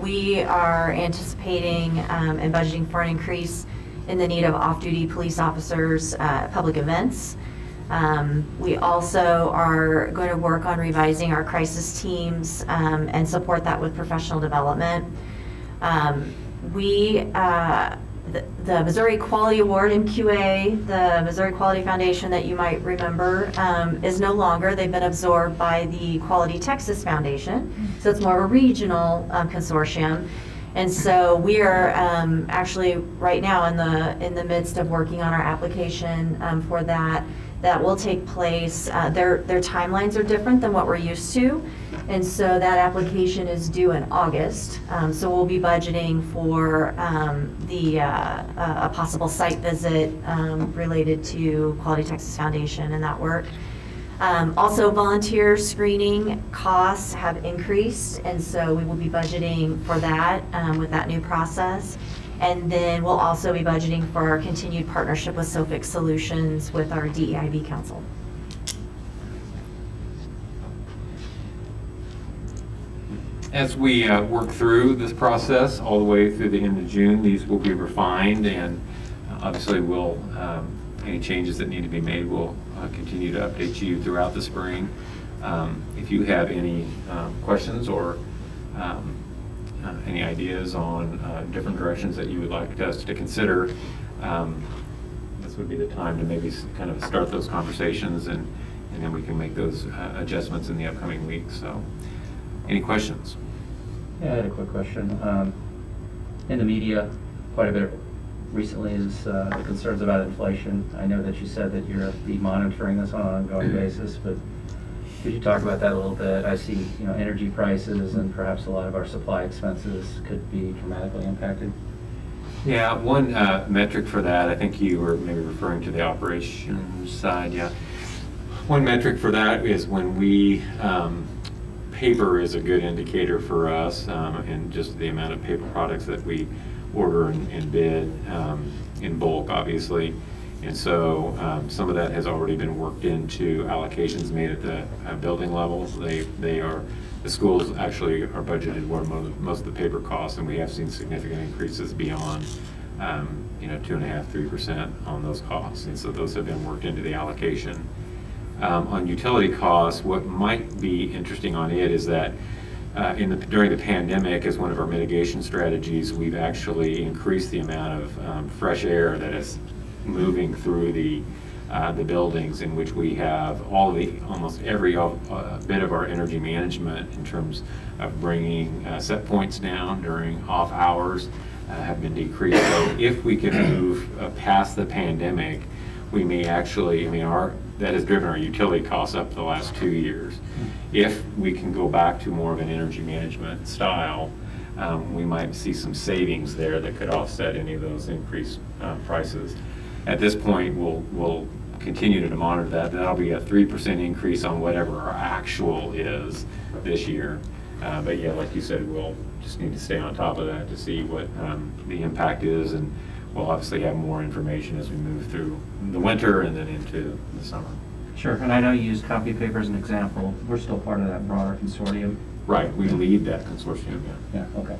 we are anticipating and budgeting for an increase in the need of off-duty police officers at public events. We also are going to work on revising our crisis teams and support that with professional development. The Missouri Quality Award in QA, the Missouri Quality Foundation that you might remember, is no longer. They've been absorbed by the Quality Texas Foundation, so it's more of a regional consortium. And so we are actually right now in the midst of working on our application for that. That will take place. Their timelines are different than what we're used to, and so that application is due in August. So we'll be budgeting for a possible site visit related to Quality Texas Foundation and that work. Also, volunteer screening costs have increased, and so we will be budgeting for that with that new process. And then we'll also be budgeting for our continued partnership with SOFIX Solutions with our DEIB Council. As we work through this process all the way through the end of June, these will be refined, and obviously any changes that need to be made, we'll continue to update you throughout the spring. If you have any questions or any ideas on different directions that you would like us to consider, this would be the time to maybe kind of start those conversations, and then we can make those adjustments in the upcoming weeks. So, any questions? Yeah, I had a quick question. In the media, quite a bit recently is the concerns about inflation. I know that you said that you're be monitoring this on an ongoing basis, but could you talk about that a little bit? I see, energy prices and perhaps a lot of our supply expenses could be dramatically impacted. Yeah, one metric for that, I think you were maybe referring to the operations side, yeah. One metric for that is when paper is a good indicator for us, and just the amount of paper products that we order and bid in bulk, obviously. And so some of that has already been worked into allocations made at the building levels. The schools actually are budgeted for most of the paper costs, and we have seen significant increases beyond 2.5%, 3% on those costs. And so those have been worked into the allocation. On utility costs, what might be interesting on it is that during the pandemic, as one of our mitigation strategies, we've actually increased the amount of fresh air that is moving through the buildings in which we have almost every bit of our energy management in terms of bringing set points down during off hours have been decreased. So if we can move past the pandemic, we may actually, that has driven our utility costs up the last 2 years. If we can go back to more of an energy management style, we might see some savings there that could offset any of those increased prices. At this point, we'll continue to monitor that. That'll be a 3% increase on whatever our actual is this year. But yeah, like you said, we'll just need to stay on top of that to see what the impact is, and we'll obviously have more information as we move through the winter and then into the summer. Sure, and I know you used copy paper as an example. We're still part of that broader consortium. Right, we lead that consortium, yeah. Yeah, okay.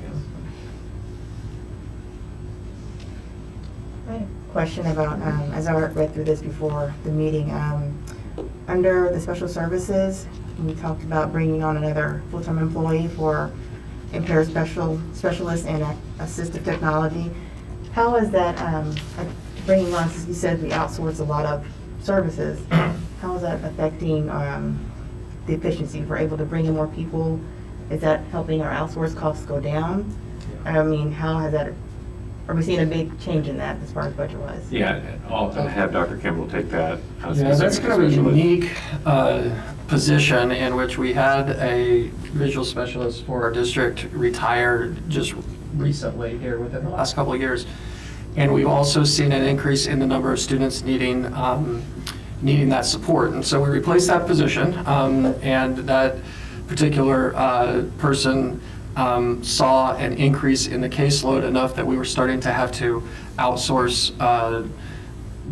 I had a question about, as I read through this before the meeting, under the special services, we talked about bringing on another full-time employee for impaired specialists and assistive technology. How is that bringing on, since you said we outsource a lot of services, how is that affecting the efficiency? If we're able to bring in more people, is that helping our outsource costs go down? I mean, how has that, are we seeing a big change in that as far as budget-wise? Yeah, I'll have Dr. Kimball take that. Yeah, that's kind of a unique position in which we had a visual specialist for our district retired just recently here within the last couple of years. And we've also seen an increase in the number of students needing that support. And so we replaced that position, and that particular person saw an increase in the caseload enough that we were starting to have to outsource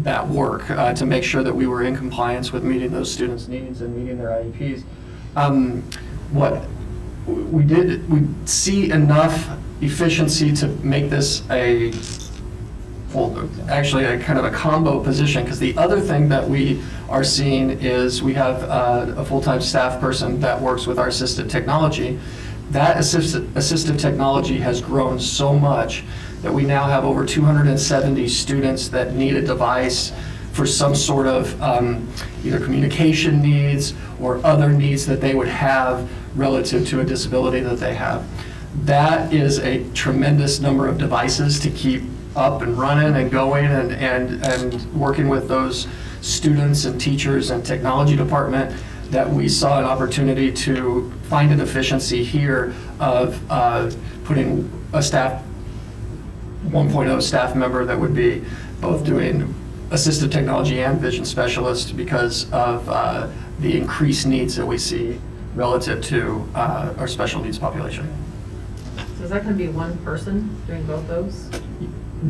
that work to make sure that we were in compliance with meeting those students' needs and meeting their IEPs. What we did, we see enough efficiency to make this actually a kind of a combo position, because the other thing that we are seeing is we have a full-time staff person that works with our assistive technology. That assistive technology has grown so much that we now have over 270 students that need a device for some sort of either communication needs or other needs that they would have relative to a disability that they have. That is a tremendous number of devices to keep up and running and going and working with those students and teachers and technology department, that we saw an opportunity to find an efficiency here of putting a staff 1.0 staff member that would be both doing assistive technology and vision specialist, because of the increased needs that we see relative to our special needs population. So is that going to be one person doing both those?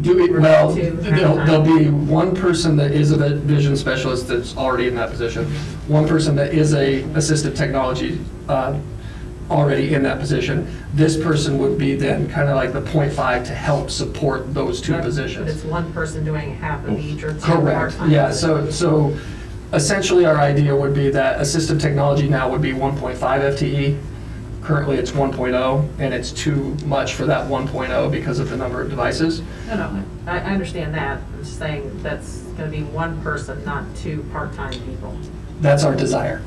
Well, there'll be one person that is a vision specialist that's already in that position, one person that is a assistive technology already in that position. This person would be then kind of like the 0.5 to help support those two positions. But it's one person doing half of each or two Correct, part-time? yeah, so essentially our idea would be that assistive technology now would be 1.5 FTE. Currently it's 1.0, and it's too much for that 1.0 because of the number of devices. No, I understand that. I'm just saying that's going to be one person, not two part-time people. That's our desire,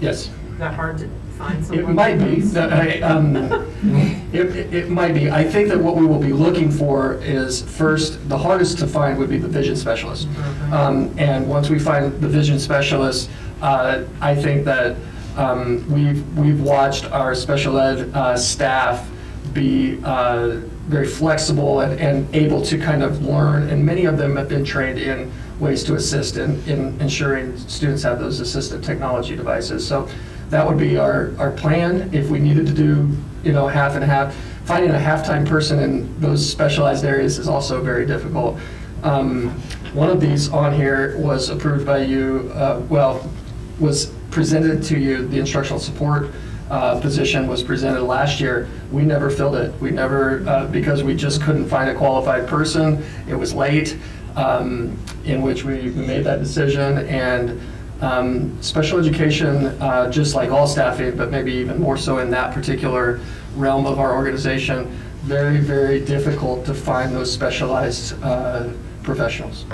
yes. Is that hard to find someone? It might be. It might be. I think that what we will be looking for is, first, the hardest to find would be the vision specialist. And once we find the vision specialist, I think that we've watched our special ed staff be very flexible and able to kind of learn, and many of them have been trained in ways to assist in ensuring students have those assistive technology devices. So that would be our plan if we needed to do, half and half. Finding a half-time person in those specialized areas is also very difficult. One of these on here was approved by you, was presented to you, the instructional support position was presented last year. We never filled it. We never, because we just couldn't find a qualified person. It was late, in which we made that decision. And special education, just like all staffing, but maybe even more so in that particular realm of our organization, very, very difficult to find those specialized professionals.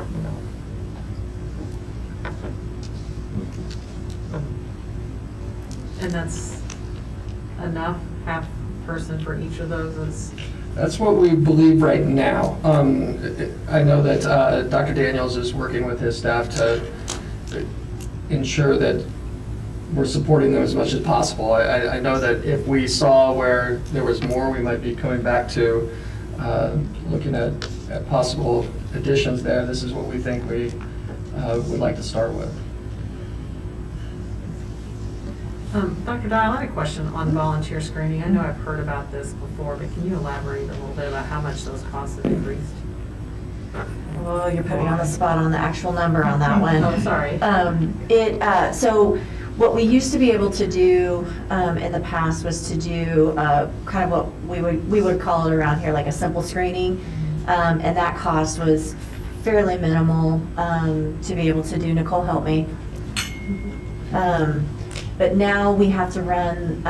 And that's enough, half person for each of those is? That's what we believe right now. I know that Dr. Daniels is working with his staff to ensure that we're supporting them as much as possible. I know that if we saw where there was more, we might be coming back to looking at possible additions there. This is what we think we would like to start with. Dr. Dial, I had a question on volunteer screening. I know I've heard about this before, but can you elaborate a little bit about how much those costs have increased? Oh, you're putting me on the spot on the actual number on that one. Oh, sorry. So what we used to be able to do in the past was to do kind of what we would call it around here like a simple screening, and that cost was fairly minimal to be able to do. Nicole, help me. But now we have to run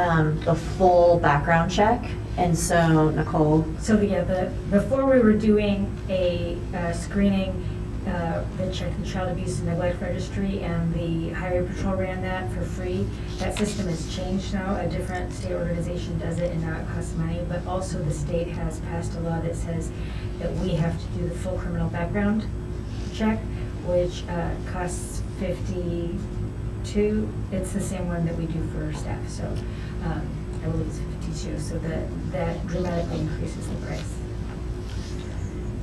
the full background check, and so Nicole. So before we were doing a screening that checked the child abuse and neglect registry, and the highway patrol ran that for free. That system has changed now. A different state organization does it, and now it costs money. But also the state has passed a law that says that we have to do the full criminal background check, which costs $52. It's the same one that we do for our staff. So I believe it's $52. So that dramatically increases the price.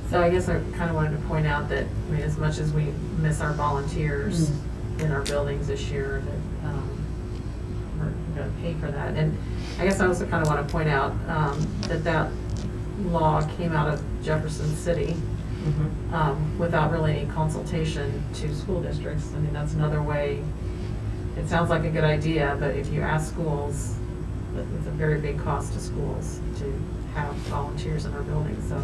So I guess I kind of wanted to point out that, I mean, as much as we miss our volunteers in our buildings this year, that we're going to pay for that. And I guess I also kind of want to point out that law came out of Jefferson City without really any consultation to school districts. I mean, that's another way. It sounds like a good idea, but if you ask schools, it's a very big cost to schools to have volunteers in our buildings. So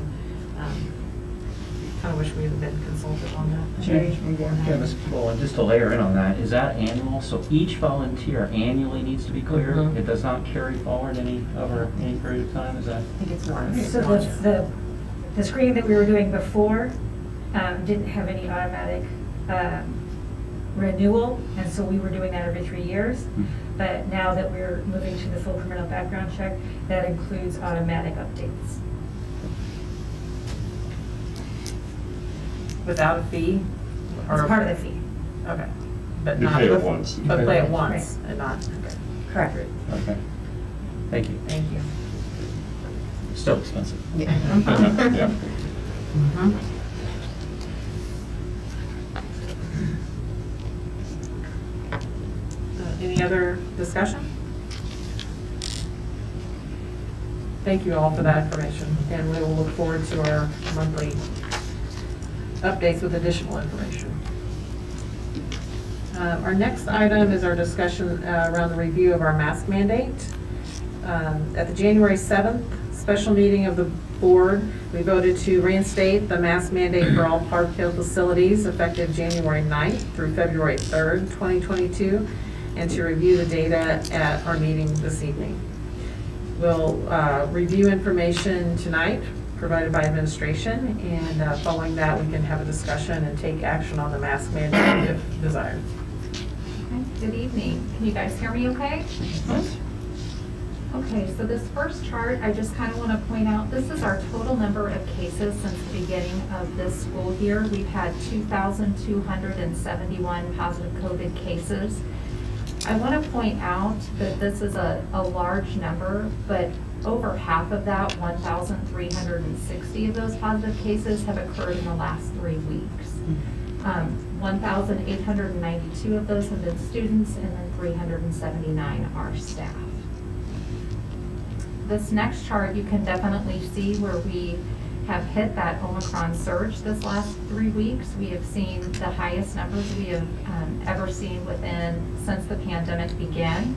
kind of wish we had been consulted on that. Yeah, Ms. Boland, just to layer in on that, is that annual? So each volunteer annually needs to be cleared? It does not carry forward over any period of time, is that? I think it's once. So the screening that we were doing before didn't have any automatic renewal, and so we were doing that every 3 years. But now that we're moving to the full criminal background check, that includes automatic updates. Without a fee? It's part of the fee. Okay. But You not pay it bef- once. But pay it once and not, okay. Correct. Okay. Thank you. Thank you. Still expensive. Yeah. Any other discussion? Thank you all for that information, and we will look forward to our monthly updates with additional information. Our next item is our discussion around the review of our mask mandate. At the January 7th special meeting of the board, we voted to reinstate the mask mandate for all Park Hill facilities effective January 9th through February 3rd, 2022, and to review the data at our meeting this evening. We'll review information tonight provided by administration, and following that, we can have a discussion and take action on the mask mandate if desired. Good evening. Can you guys hear me okay? Okay, so this first chart, I just kind of want to point out, this is our total number of cases since the beginning of this school year. We've had 2,271 positive COVID cases. I want to point out that this is a large number, but over half of that, 1,360 of those positive cases have occurred in the last 3 weeks. 1,892 of those have been students, and then 379 are staff. This next chart, you can definitely see where we have hit that Omicron surge this last 3 weeks. We have seen the highest numbers we have ever seen since the pandemic began.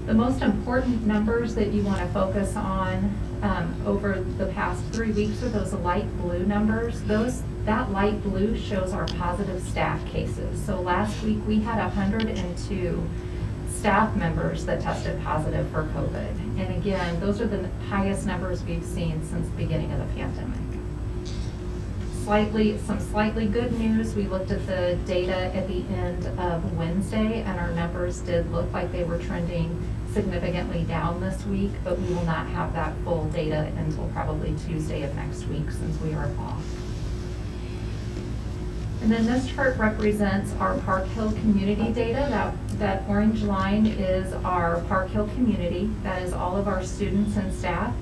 The most important numbers that you want to focus on over the past 3 weeks are those light blue numbers. That light blue shows our positive staff cases. So last week we had 102 staff members that tested positive for COVID. And again, those are the highest numbers we've seen since the beginning of the pandemic. Some slightly good news, we looked at the data at the end of Wednesday, and our numbers did look like they were trending significantly down this week, but we will not have that full data until probably Tuesday of next week since we are off. And then this chart represents our Park Hill community data. That orange line is our Park Hill community. That is all of our students and staff.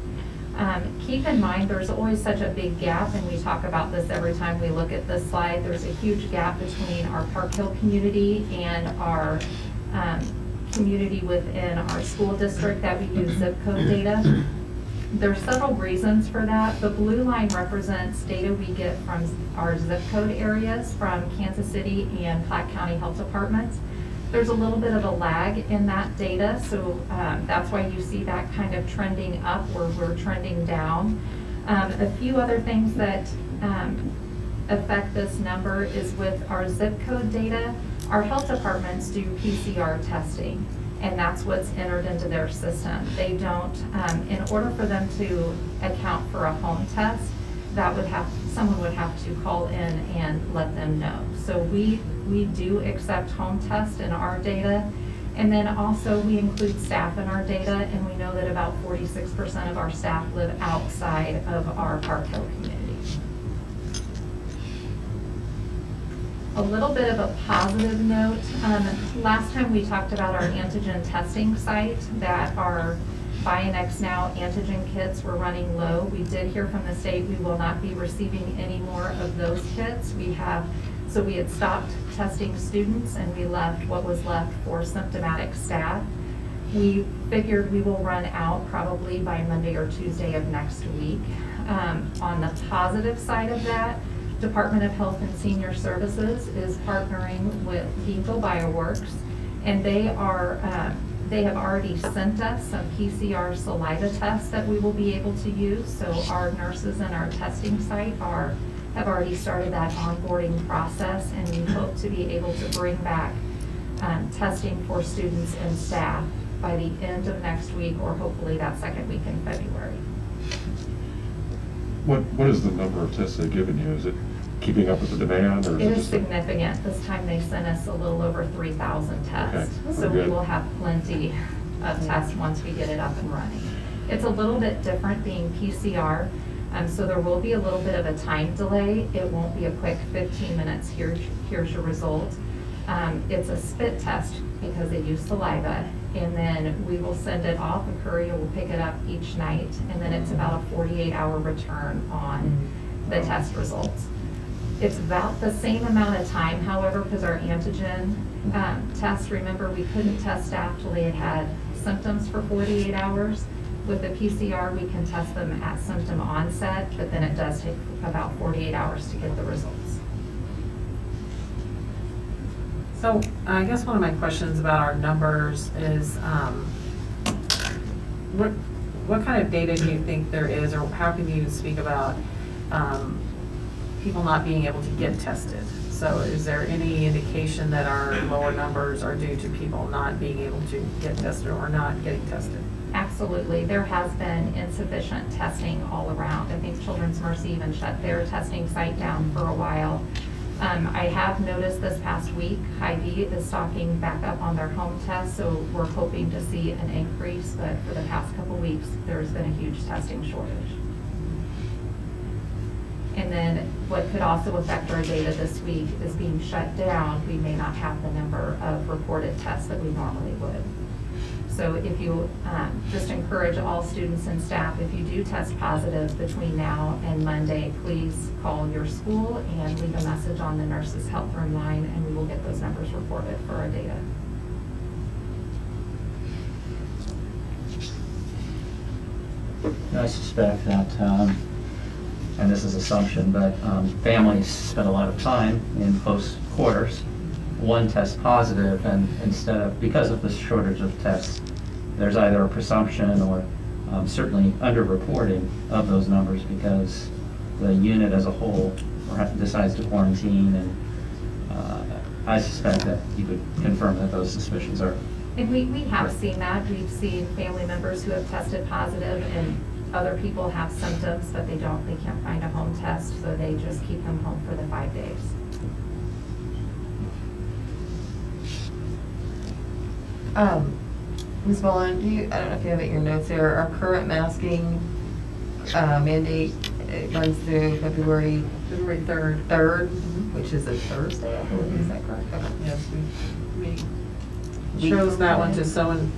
Keep in mind, there's always such a big gap, and we talk about this every time we look at this slide. There's a huge gap between our Park Hill community and our community within our school district that we use zip code data. There's several reasons for that. The blue line represents data we get from our zip code areas from Kansas City and Platte County Health Departments. There's a little bit of a lag in that data, so that's why you see that kind of trending up where we're trending down. A few other things that affect this number is with our zip code data, our health departments do PCR testing, and that's what's entered into their system. They don't, in order for them to account for a home test, someone would have to call in and let them know. So we do accept home tests in our data, and then also we include staff in our data, and we know that about 46% of our staff live outside of our Park Hill community. A little bit of a positive note, last time we talked about our antigen testing site that our BioNext Now antigen kits were running low. We did hear from the state we will not be receiving any more of those kits. We had stopped testing students and we left what was left for symptomatic staff. We figured we will run out probably by Monday or Tuesday of next week. On the positive side of that, Department of Health and Senior Services is partnering with Ginkgo Bioworks, and they have already sent us some PCR saliva tests that we will be able to use. So our nurses in our testing site have already started that onboarding process, and we hope to be able to bring back testing for students and staff by the end of next week, or hopefully that second week in February. What is the number of tests they've given you? Is it keeping up with the demand, or is It it is just? significant. This time they sent us a little over 3,000 tests. Okay. So we Good. will have plenty of tests once we get it up and running. It's a little bit different being PCR, so there will be a little bit of a time delay. It won't be a quick 15 minutes, here's your result. It's a spit test because they use saliva, and then we will send it off. A courier will pick it up each night, and then it's about a 48-hour return on the test results. It's about the same amount of time, however, because our antigen test, remember, we couldn't test staff till they had symptoms for 48 hours. With the PCR, we can test them at symptom onset, but then it does take about 48 hours to get the results. So I guess one of my questions about our numbers is, what kind of data do you think there is, or how can you speak about people not being able to get tested? So is there any indication that our lower numbers are due to people not being able to get tested or not getting tested? Absolutely. There has been insufficient testing all around. I think Children's Mercy even shut their testing site down for a while. I have noticed this past week, Hy-Vee is stocking back up on their home tests, so we're hoping to see an increase, but for the past couple weeks, there's been a huge testing shortage. And then what could also affect our data this week is being shut down, we may not have the number of reported tests that we normally would. So if you just encourage all students and staff, if you do test positive between now and Monday, please call your school and leave a message on the nurse's health room line, and we will get those numbers reported for our data. I suspect that, and this is assumption, but families spend a lot of time in close quarters. One tests positive, and because of the shortage of tests, there's either a presumption or certainly underreporting of those numbers because the unit as a whole decides to quarantine, and I suspect that you would confirm that those suspicions are. And we have seen that. We've seen family members who have tested positive and other people have symptoms, but they can't find a home test, so they just keep them home for the 5 days. Ms. Mullen, I don't know if you have it in your notes there, our current masking mandate, it runs through February 3rd, which is a Thursday, I believe, is that correct? Okay. Yes, we chose that one to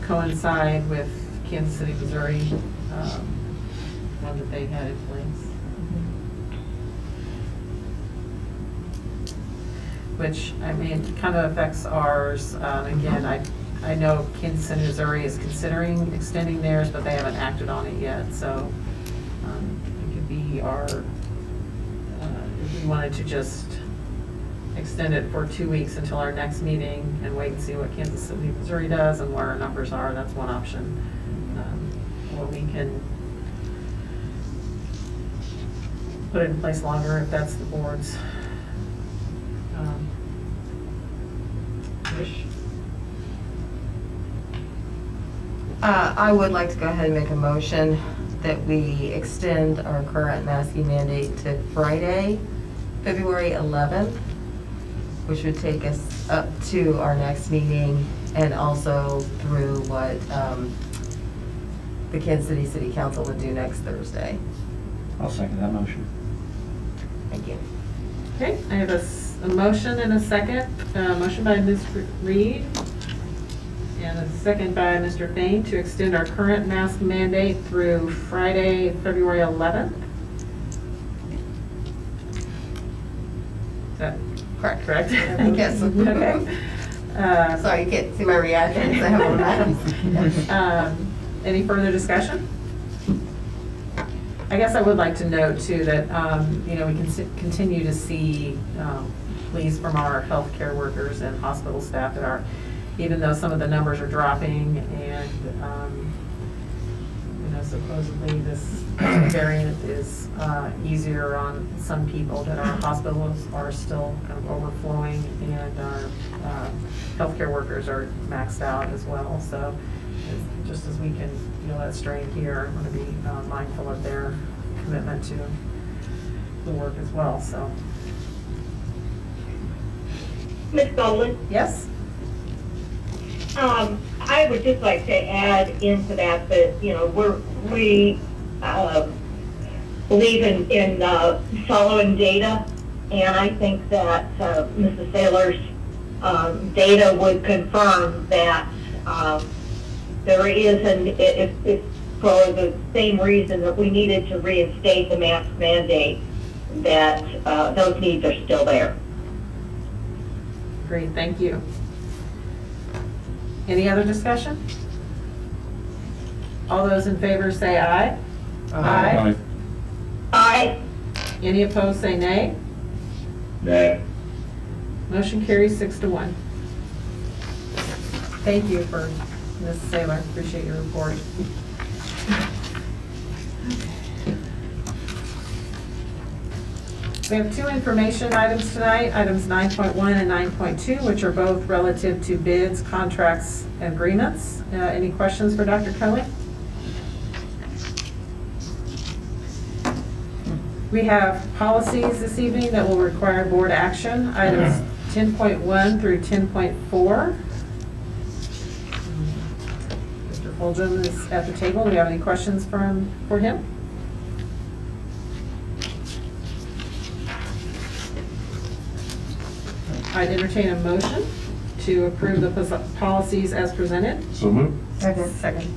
coincide with Kansas City, Missouri, one that they had in place. Which, I mean, kind of affects ours. Again, I know Kansas City, Missouri is considering extending theirs, but they haven't acted on it yet, so it could be our, if we wanted to just extend it for 2 weeks until our next meeting and wait and see what Kansas City, Missouri does and where our numbers are, that's one option. Or we can put it in place longer if that's the board's wish. I would like to go ahead and make a motion that we extend our current masking mandate to Friday, February 11th, which would take us up to our next meeting and also through what the Kansas City City Council would do next Thursday. I'll second that motion. Thank you. Okay, I have a motion and a second. Motion by Ms. Reed and a second by Mr. Fain to extend our current mask mandate through Friday, February 11th. Is that correct? I guess. Okay. Sorry, you can't see my reaction because I have one item. Any further discussion? I guess I would like to note too that, we can continue to see pleas from our healthcare workers and hospital staff that are, even though some of the numbers are dropping and, supposedly this variant is easier on some people, that our hospitals are still kind of overflowing and our healthcare workers are maxed out as well. So just as we can feel that strain here, I want to be mindful of their commitment to the work as well, so. Ms. Boland? Yes? I would just like to add into that, we believe in following data, and I think that Mrs. Saylor's data would confirm that there is, it's for the same reason that we needed to reinstate the mask mandate, that those needs are still there. Great, thank you. Any other discussion? All those in favor say aye. Aye. Aye. Any opposed say nay. Nay. Motion carries 6-1. Thank you for Ms. Saylor, appreciate your report. We have two information items tonight, items 9.1 and 9.2, which are both relative to bids, contracts, and agreements. Any questions for Dr. Kelly? We have policies this evening that will require board action, items 10.1 through 10.4. Mr. Fulgham is at the table. Do we have any questions for him? I'd entertain a motion to approve the policies as presented. So moved. Second. Second.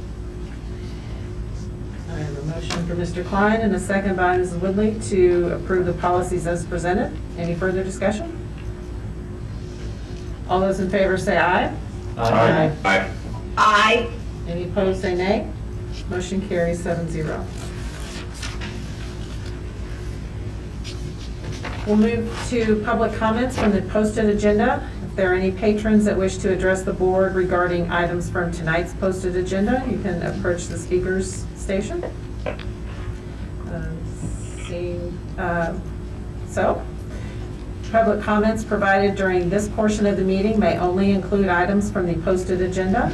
I have a motion for Mr. Klein and a second by Mrs. Woodley to approve the policies as presented. Any further discussion? All those in favor say aye. Aye. Aye. Aye. Any opposed say nay. Motion carries 7-0. We'll move to public comments from the posted agenda. If there are any patrons that wish to address the board regarding items from tonight's posted agenda, you can approach the speaker's station. Public comments provided during this portion of the meeting may only include items from the posted agenda.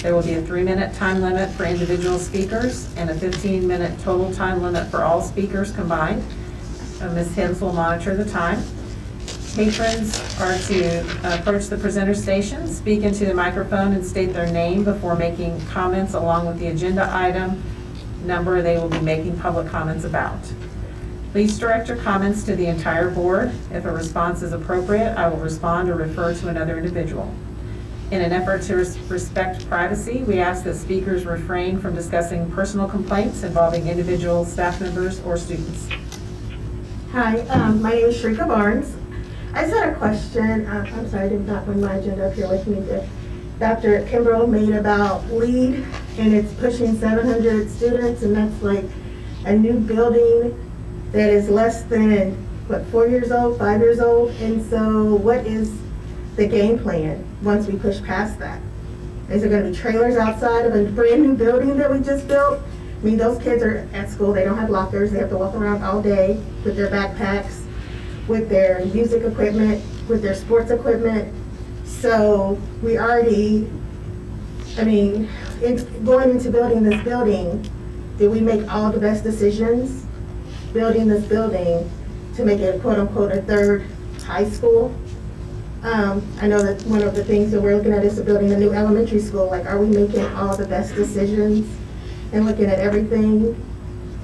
There will be a 3-minute time limit for individual speakers and a 15-minute total time limit for all speakers combined. Ms. Hibbs will monitor the time. Patrons are to approach the presenter station, speak into the microphone, and state their name before making comments along with the agenda item number they will be making public comments about. Please direct your comments to the entire board. If a response is appropriate, I will respond or refer to another individual. In an effort to respect privacy, we ask that speakers refrain from discussing personal complaints involving individual staff members or students. Hi, my name is Shrika Barnes. I just had a question. I'm sorry, I did not bring my agenda up here with me. That Dr. Kimbrough made about LEAD, and it's pushing 700 students, and that's like a new building that is less than, what, 4 years old, 5 years old? And so what is the game plan once we push past that? Is there gonna be trailers outside of a brand new building that we just built? I mean, those kids are at school, they don't have lockers, they have to walk around all day with their backpacks, with their music equipment, with their sports equipment. So we already, I mean, going into building this building, did we make all the best decisions building this building to make it quote unquote a third high school? I know that one of the things that we're looking at is building a new elementary school. Like, are we making all the best decisions and looking at everything?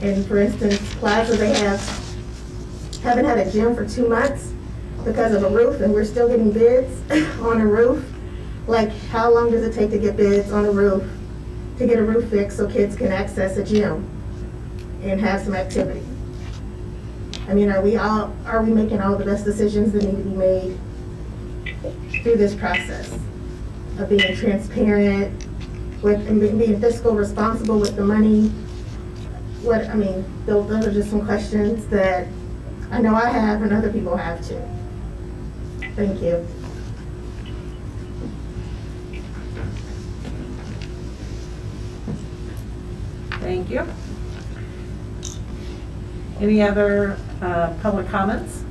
And for instance, Plaza, they haven't had a gym for 2 months because of a roof, and we're still getting bids on a roof. Like, how long does it take to get bids on a roof, to get a roof fixed so kids can access a gym and have some activity? I mean, are we making all the best decisions that need to be made through this process of being transparent with and being fiscal responsible with the money? I mean, those are just some questions that I know I have and other people have too. Thank you. Thank you. Any other public comments?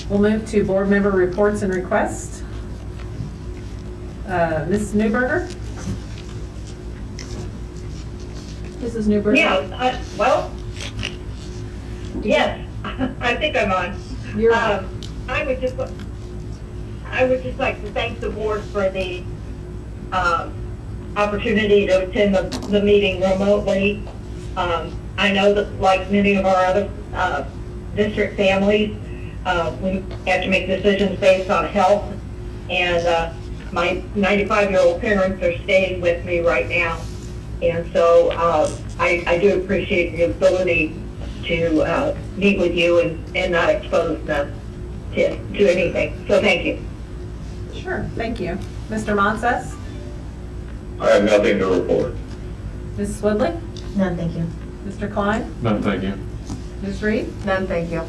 We'll move to board member reports and requests. Ms. Newberger? Mrs. Newberger? Yeah, well, yes, I think I'm on. You're on. I would just like to thank the board for the opportunity to attend the meeting remotely. I know that, like many of our other district families, we have to make decisions based on health, and my 95-year-old parents are staying with me right now. And so I do appreciate the ability to meet with you and not expose them to anything. So thank you. Sure, thank you. Mr. Monses? I have nothing to report. Ms. Swidley? None, thank you. Mr. Klein? None, thank you. Ms. Reed? None, thank you.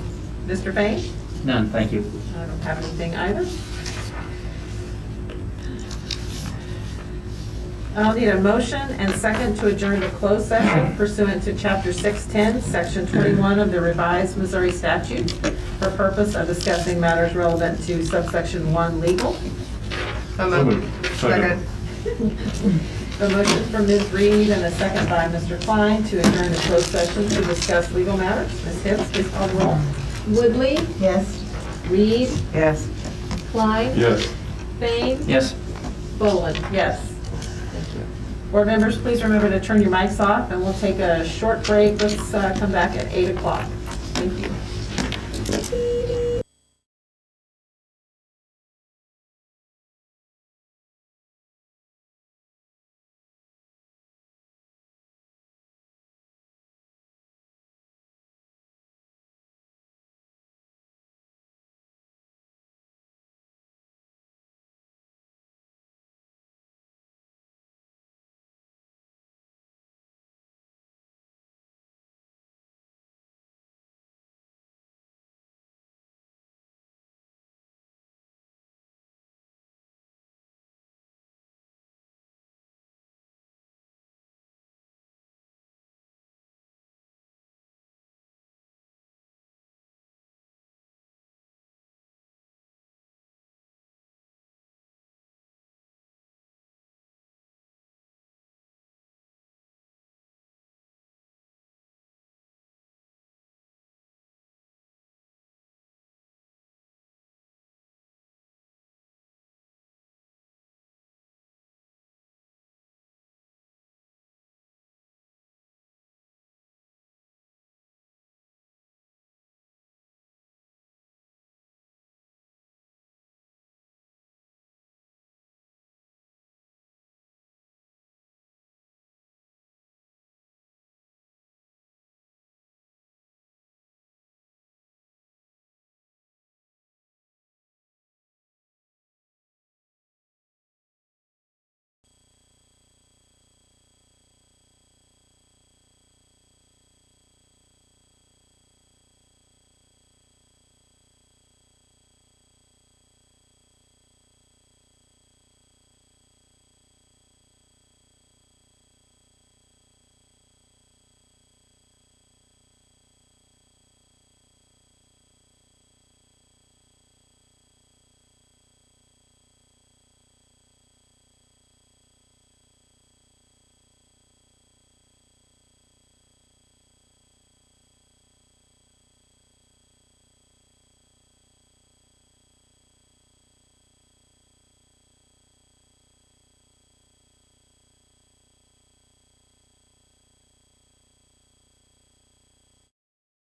Mr. Fain? None, thank you. I don't have anything either. I'll need a motion and second to adjourn to closed session pursuant to Chapter 610, Section 21 of the revised Missouri statute for purpose of discussing matters relevant to subsection 1 legal. So moved. Second. The motion from Ms. Reed and a second by Mr. Klein to adjourn to closed session to discuss legal matters. Ms. Hibbs, please call the roll. Woodley, Yes. Reed, Yes. Klein, Yes. Fain, Yes. Boland, yes. Board members, please remember to turn your mics off, and we'll take a short break. Let's come back at 8 o'clock. Thank you.